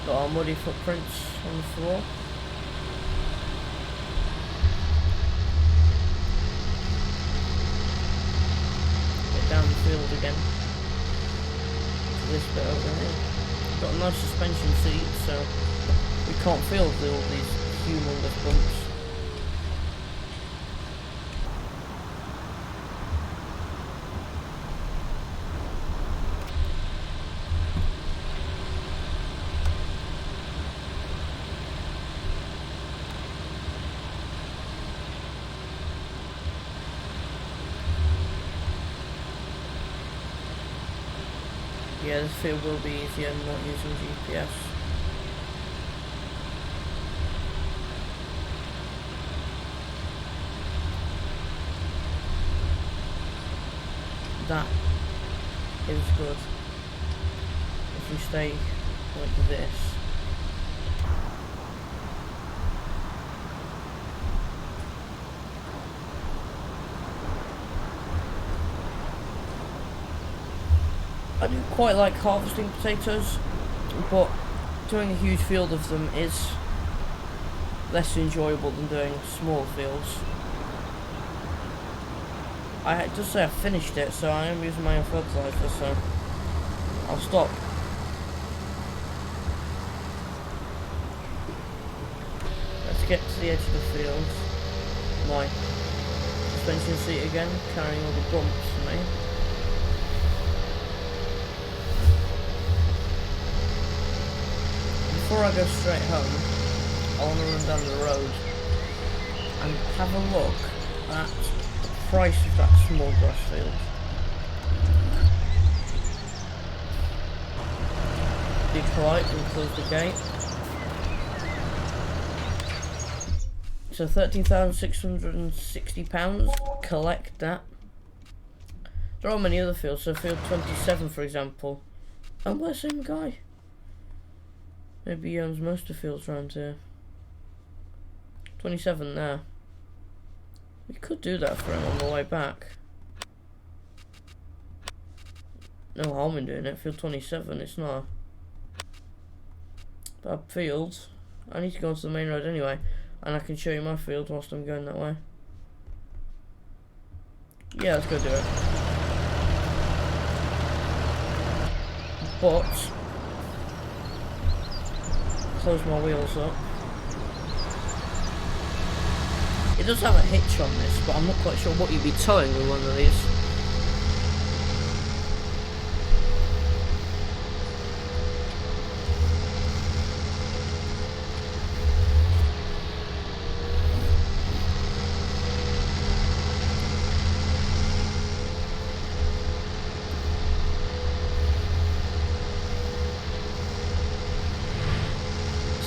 Got our muddy footprints on the floor. Get down the field again to this bit over here. Got a nice suspension seat, so we can't feel all these humongous bumps. Yeah, this field will be easier than not using GPS. That is good. If we stay like this. I do quite like harvesting potatoes, but doing a huge field of them is less enjoyable than doing small fields. It does say I finished it, so I am using my own fertilizer, so I'll stop. Let's get to the edge of the field. My suspension seat again, carrying all the bumps for me. Before I go straight home, I want to run down the road and have a look at the price of that small grass field. Be polite and close the gate. So £13,660, collect that. There are many other fields, so field 27 for example. Oh, where's the same guy? Maybe he owns most of the fields around here. 27 there. We could do that for him on the way back. No harm in doing it. Field 27, it's not a bad field. I need to go onto the main road anyway, and I can show you my field whilst I'm going that way. Yeah, let's go do it. But close my wheels up. It does have a hitch on this, but I'm not quite sure what you'd be towing with one of these.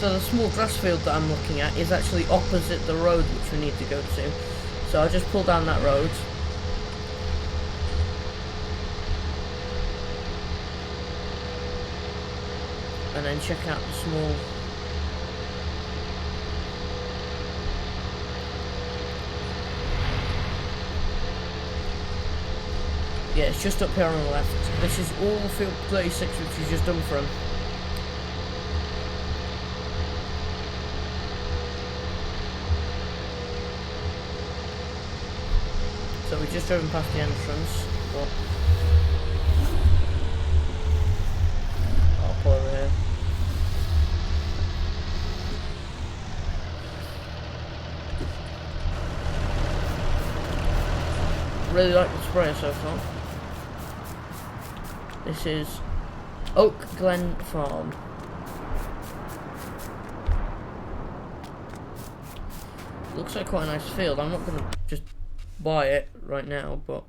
So the small grass field that I'm looking at is actually opposite the road which we need to go to. So I'll just pull down that road. And then check out the small... Yeah, it's just up here on the left. This is all field 36 which we've just done for him. So we just driven past the entrance, but I'll pull over here. Really like the sprayer so far. This is Oak Glen Farm. Looks like quite a nice field. I'm not going to just buy it right now, but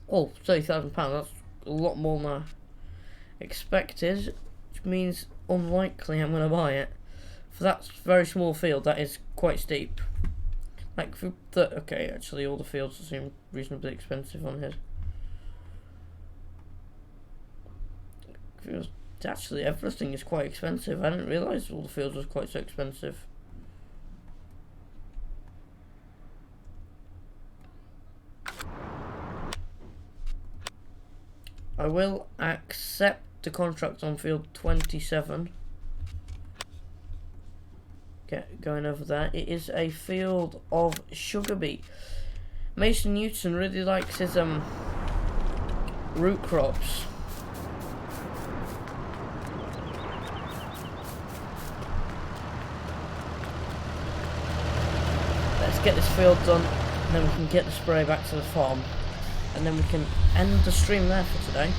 oh, £30,000. That's a lot more than I expected, which means unlikely I'm going to buy it. For that very small field, that is quite steep. Like for the okay, actually, all the fields seem reasonably expensive on here. Actually, everything is quite expensive. I didn't realise all the fields was quite so expensive. I will accept the contract on field 27. Going over there. It is a field of sugar beet. Mason Newton really likes his root crops. Let's get this field done, and then we can get the spray back to the farm, and then we can end the stream there for today.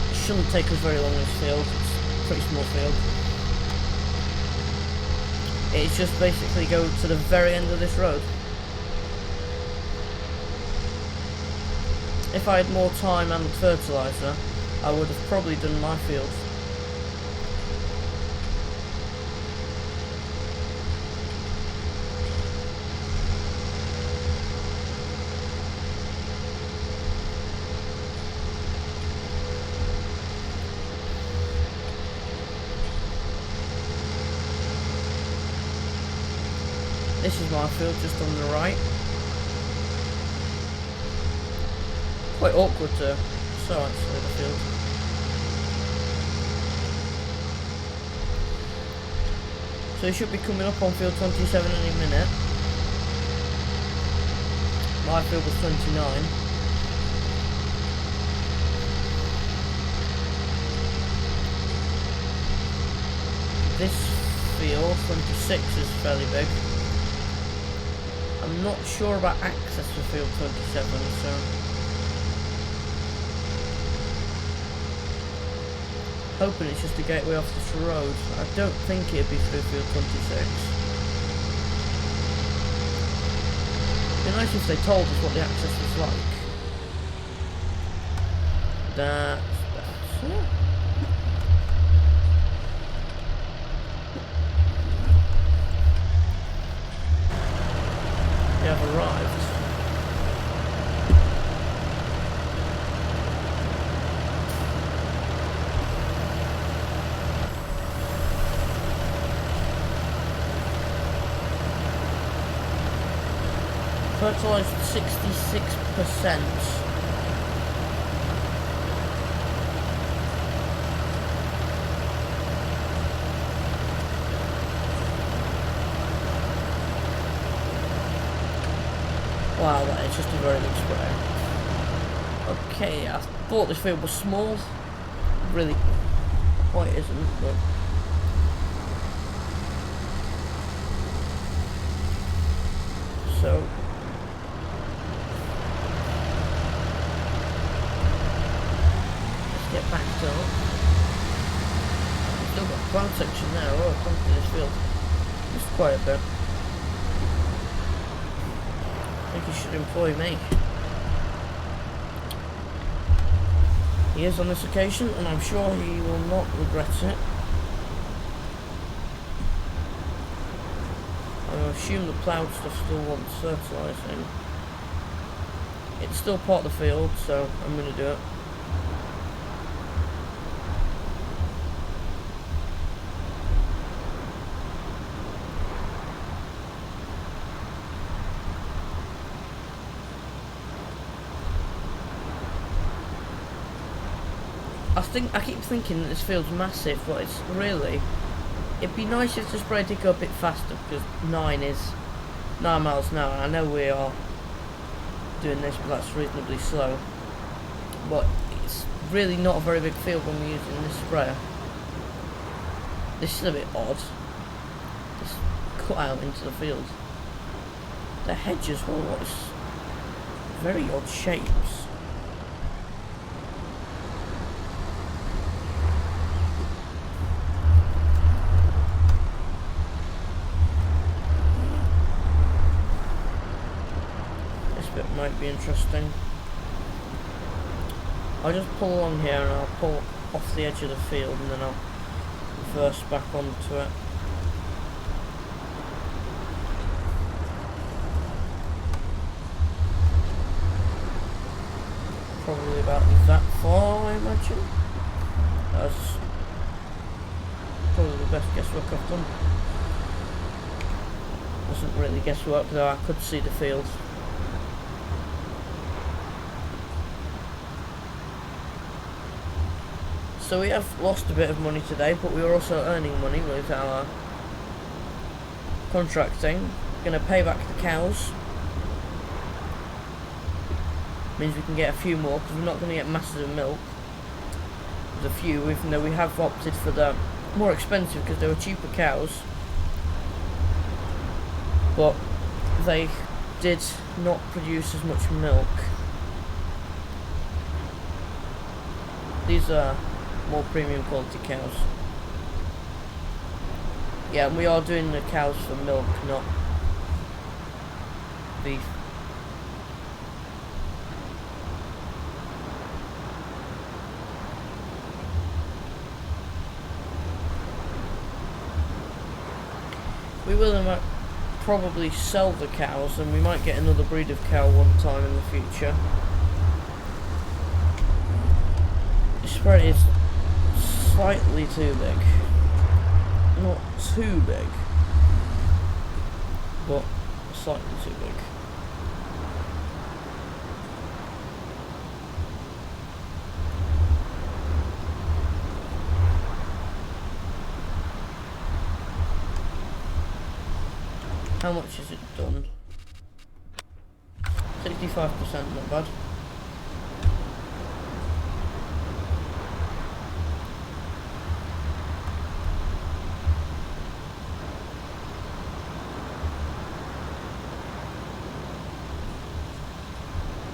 It shouldn't take us very long, this field. It's a pretty small field. It's just basically go to the very end of this road. If I had more time and fertiliser, I would have probably done my field. This is my field just on the right. Quite awkward to sow actually, the field. So he should be coming up on field 27 any minute. My field was 29. This field, 26, is fairly big. I'm not sure about access to field 27, so hoping it's just a gateway off this road. I don't think it'd be through field 26. It'd be nice if they told us what the access was like. That's it. We have arrived. Fertilised 66%. Wow, that is just a very big spray. Okay, I thought this field was small. Really quite isn't, but so let's get backed up. Still got a plant section there. Oh, come to this field. It's quite a bit. I think you should employ me. He is on this occasion, and I'm sure he will not regret it. I assume the ploughed stuff still wants fertilising. It's still part of the field, so I'm going to do it. I keep thinking that this field's massive, but it's really... It'd be nice if the spray did go a bit faster, because 9 is 9 miles an hour. I know we are doing this, but that's reasonably slow. But it's really not a very big field when we're using this sprayer. This is a bit odd. This cut out into the field. The hedges were what's very odd shapes. Might be interesting. I'll just pull along here and I'll pull off the edge of the field and then I'll reverse back onto it. Probably about that far, I imagine. That's probably the best guesswork I've done. Wasn't really guesswork though, I could see the field. So we have lost a bit of money today, but we are also earning money with our contracting. Going to pay back the cows. Means we can get a few more, because we're not going to get masses of milk. There's a few, even though we have opted for the more expensive, because they were cheaper cows. But they did not produce as much milk. These are more premium quality cows. Yeah, and we are doing the cows for milk, not beef. We will probably sell the cows, and we might get another breed of cow one time in the future. This spread is slightly too big. Not too big, but slightly too big. How much is it done? 65%, not bad.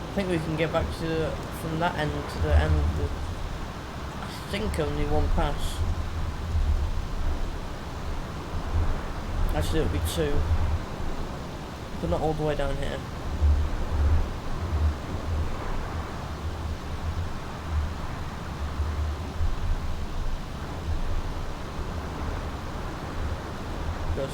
I think we can get back to from that end to the end with, I think, only one pass. Actually, it'll be 2, but not all the way down here. Good.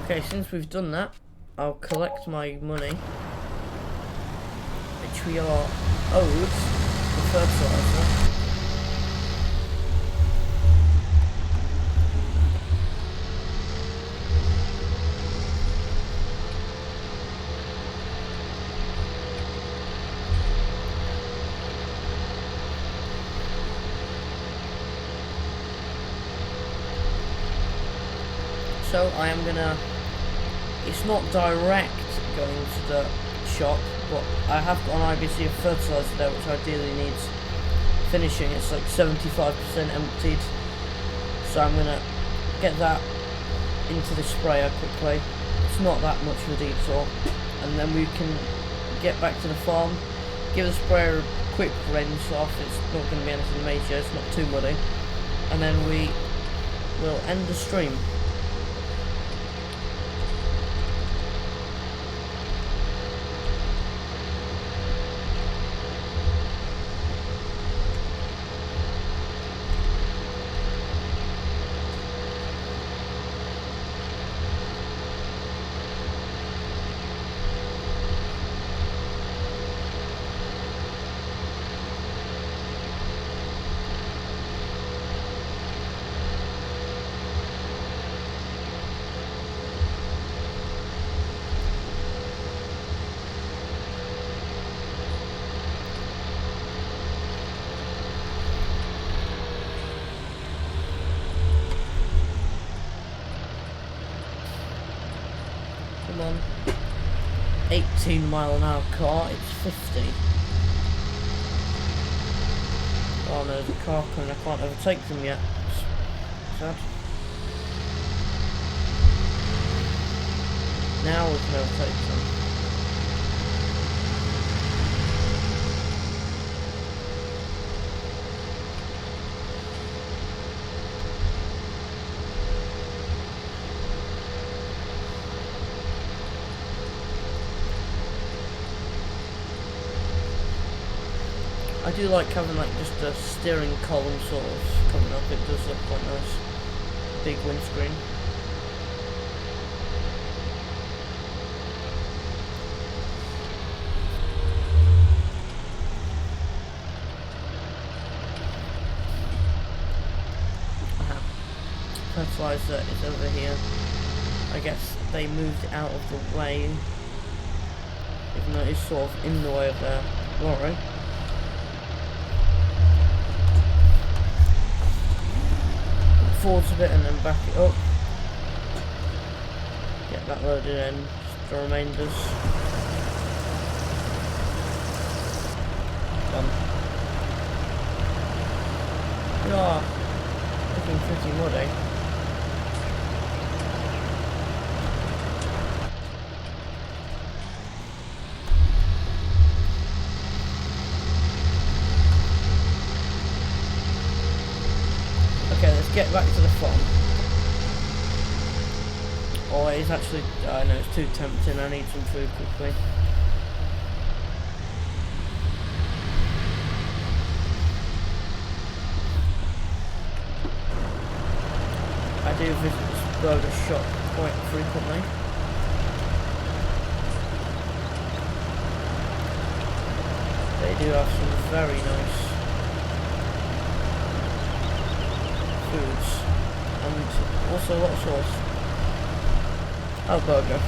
Okay, since we've done that, I'll collect my money, which we are owed for fertilizer. so I am gonna, it's not direct going to the shop, but I have got an IBC of fertiliser there which ideally needs finishing. It's like 75% emptied, so I'm gonna get that into the sprayer quickly. It's not that much of a detour, and then we can get back to the farm, give the sprayer a quick rinse off. It's not going to be anything major, it's not too muddy, and then we will end the stream. Come on. 18-mile-an-hour car, it's 50. Oh no, there's a car coming, I can't overtake them yet. Sad. Now we can overtake them. I do like having like just a steering column sort of coming up, it does look quite nice. Big windscreen. Fertiliser is over here. I guess they moved it out of the way, even though it's sort of in the way of their lorry. Forwards a bit and then back it up. Get that loaded in, just the remainders. Done. We are looking pretty muddy. Okay, let's get back to the farm. Oh, it's actually, I know it's too tempting, I need some food quickly. I do visit this burger shop quite frequently. They do have some very nice foods, and also a lot of sauce. Oh, burger.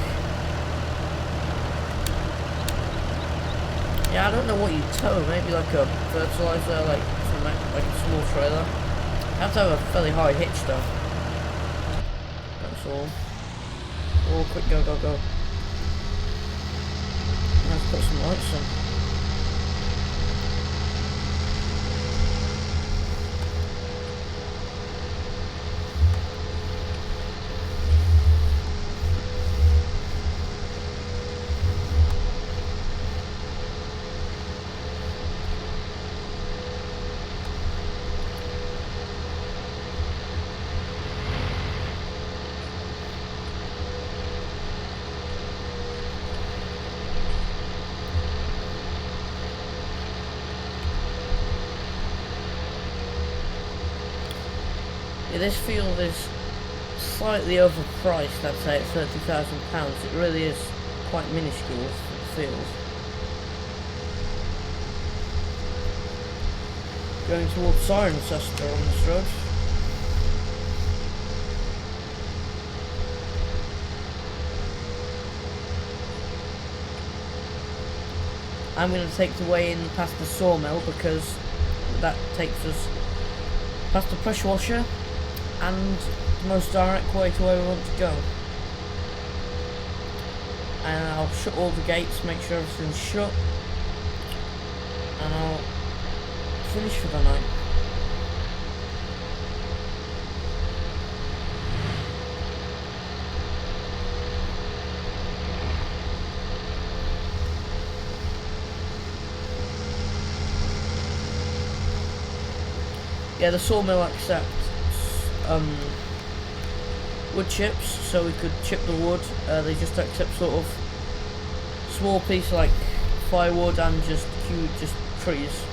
Yeah, I don't know what you tow, maybe like a fertiliser, like from like a small trailer. You have to have a fairly high hitch though. That's all. Oh, quick, go, go, go. Let's put some lights on. Yeah, this field is slightly overpriced, I'd say, at £30,000. It really is quite minuscule for the field. Going towards Cirencester on this road. I'm going to take the way in past the sawmill because that takes us past the pressure washer and the most direct way to where we want to go. And I'll shut all the gates, make sure everything's shut, and I'll finish for the night. Yeah, the sawmill accepts wood chips, so we could chip the wood. They just accept sort of small piece like firewood and just trees.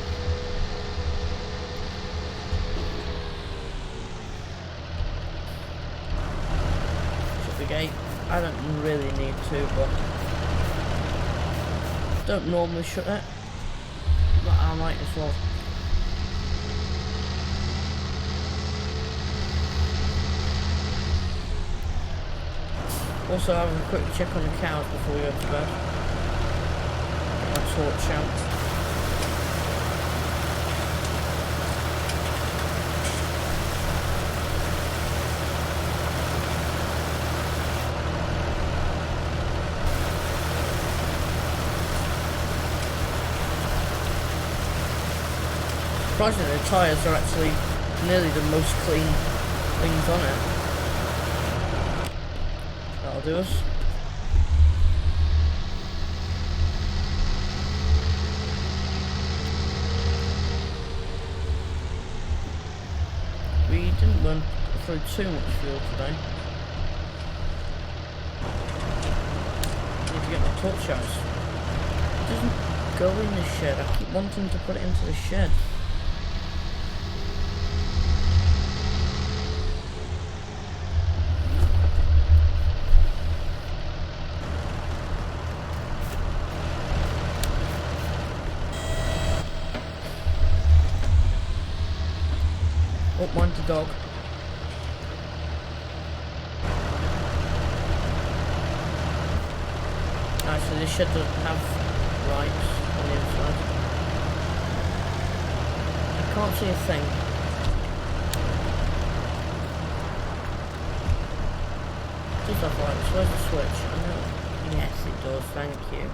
Shut the gate. I don't really need to, but don't normally shut it, but I might as well. Also, having a quick check on the cows before we go to bed. Get my torch out. Surprisingly, the tyres are actually nearly the most clean things on it. That'll do us. We didn't run through too much fuel today. Need to get my torch out. It doesn't go in the shed. I keep wanting to put it into the shed. Oh, mine's a dog. Actually, this shed doesn't have lights on the inside. I can't see a thing. It does have lights. Where's the switch? I know. Yes, it does. Thank you.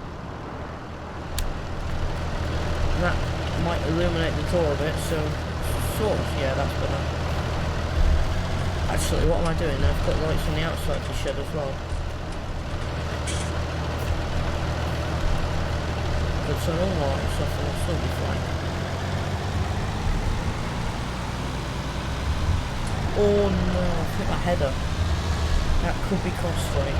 That might illuminate the door a bit, so... Yeah, that's better. Actually, what am I doing? I've got lights on the outside of the shed as well. But turn all the lights off and I'll still be fine. Oh no, I hit my header. That could be costly.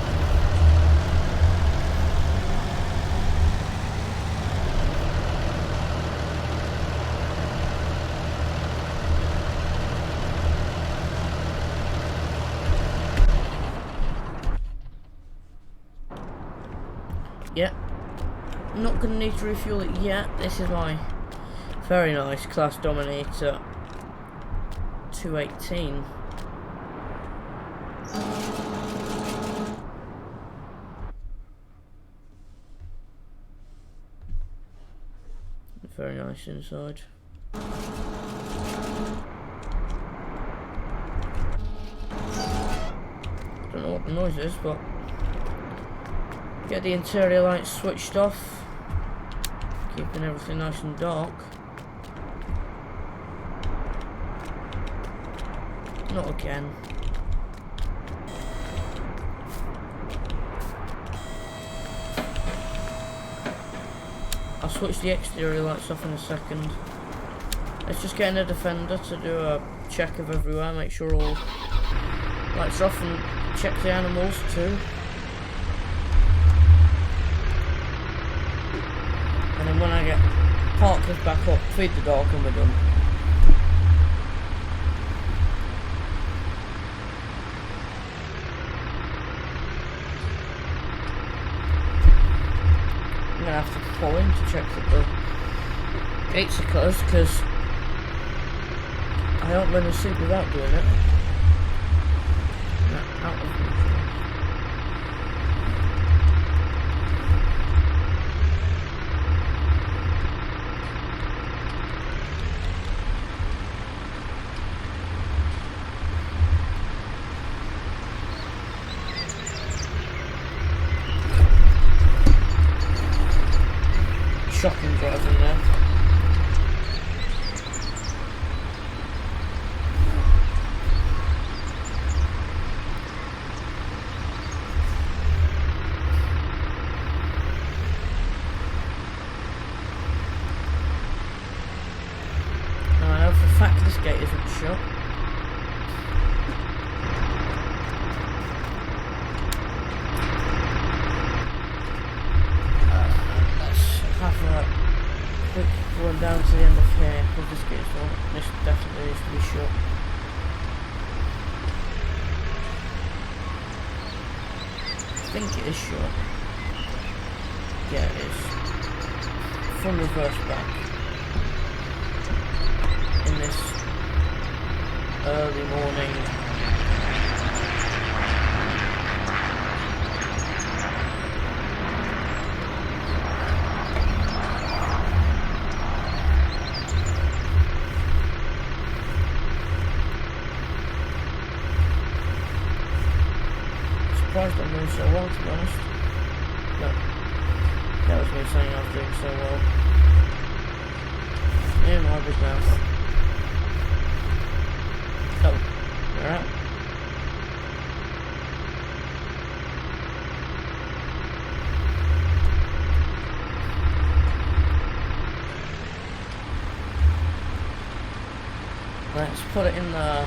Yep, not going to need to refuel it yet. This is my very nice Class Dominator 218. Very nice inside. Don't know what the noise is, but get the interior lights switched off, keeping everything nice and dark. Not again. I'll switch the exterior lights off in a second. Let's just get in a Defender to do a check of everywhere, make sure all lights are off, and check the animals too. And then when I get park this back up, feed the dog and we're done. I'm gonna have to pull in to check that the gates are closed, because I don't run a sleep without doing it. Out of control. shocking driving there. Now I know for a fact this gate isn't shut. Run down to the end of here because this gate's one. This definitely needs to be shut. I think it is shut. Yeah, it is. From reverse back. In this early morning. Surprised I'm doing so well, to be honest. No, that was me saying I was doing so well. In my big mouth. Oh, alright. Right, let's put it in the...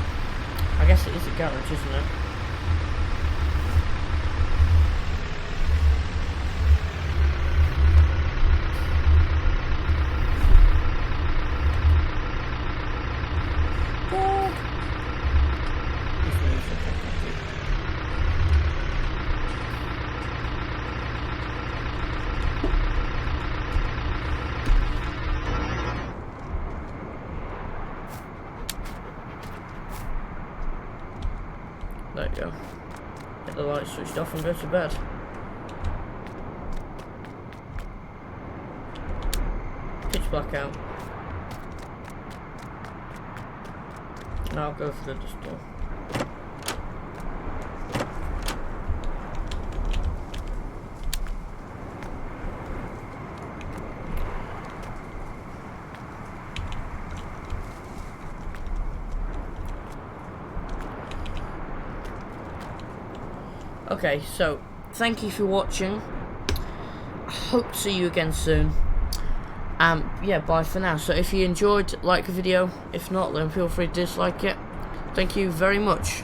I guess it is a garage, isn't it? There you go. Get the light switched off and go to bed. Pitch black out. Now I'll go for the dust door. Okay, so thank you for watching. I hope to see you again soon. Yeah, bye for now. So if you enjoyed, like the video. If not, then feel free to dislike it. Thank you very much.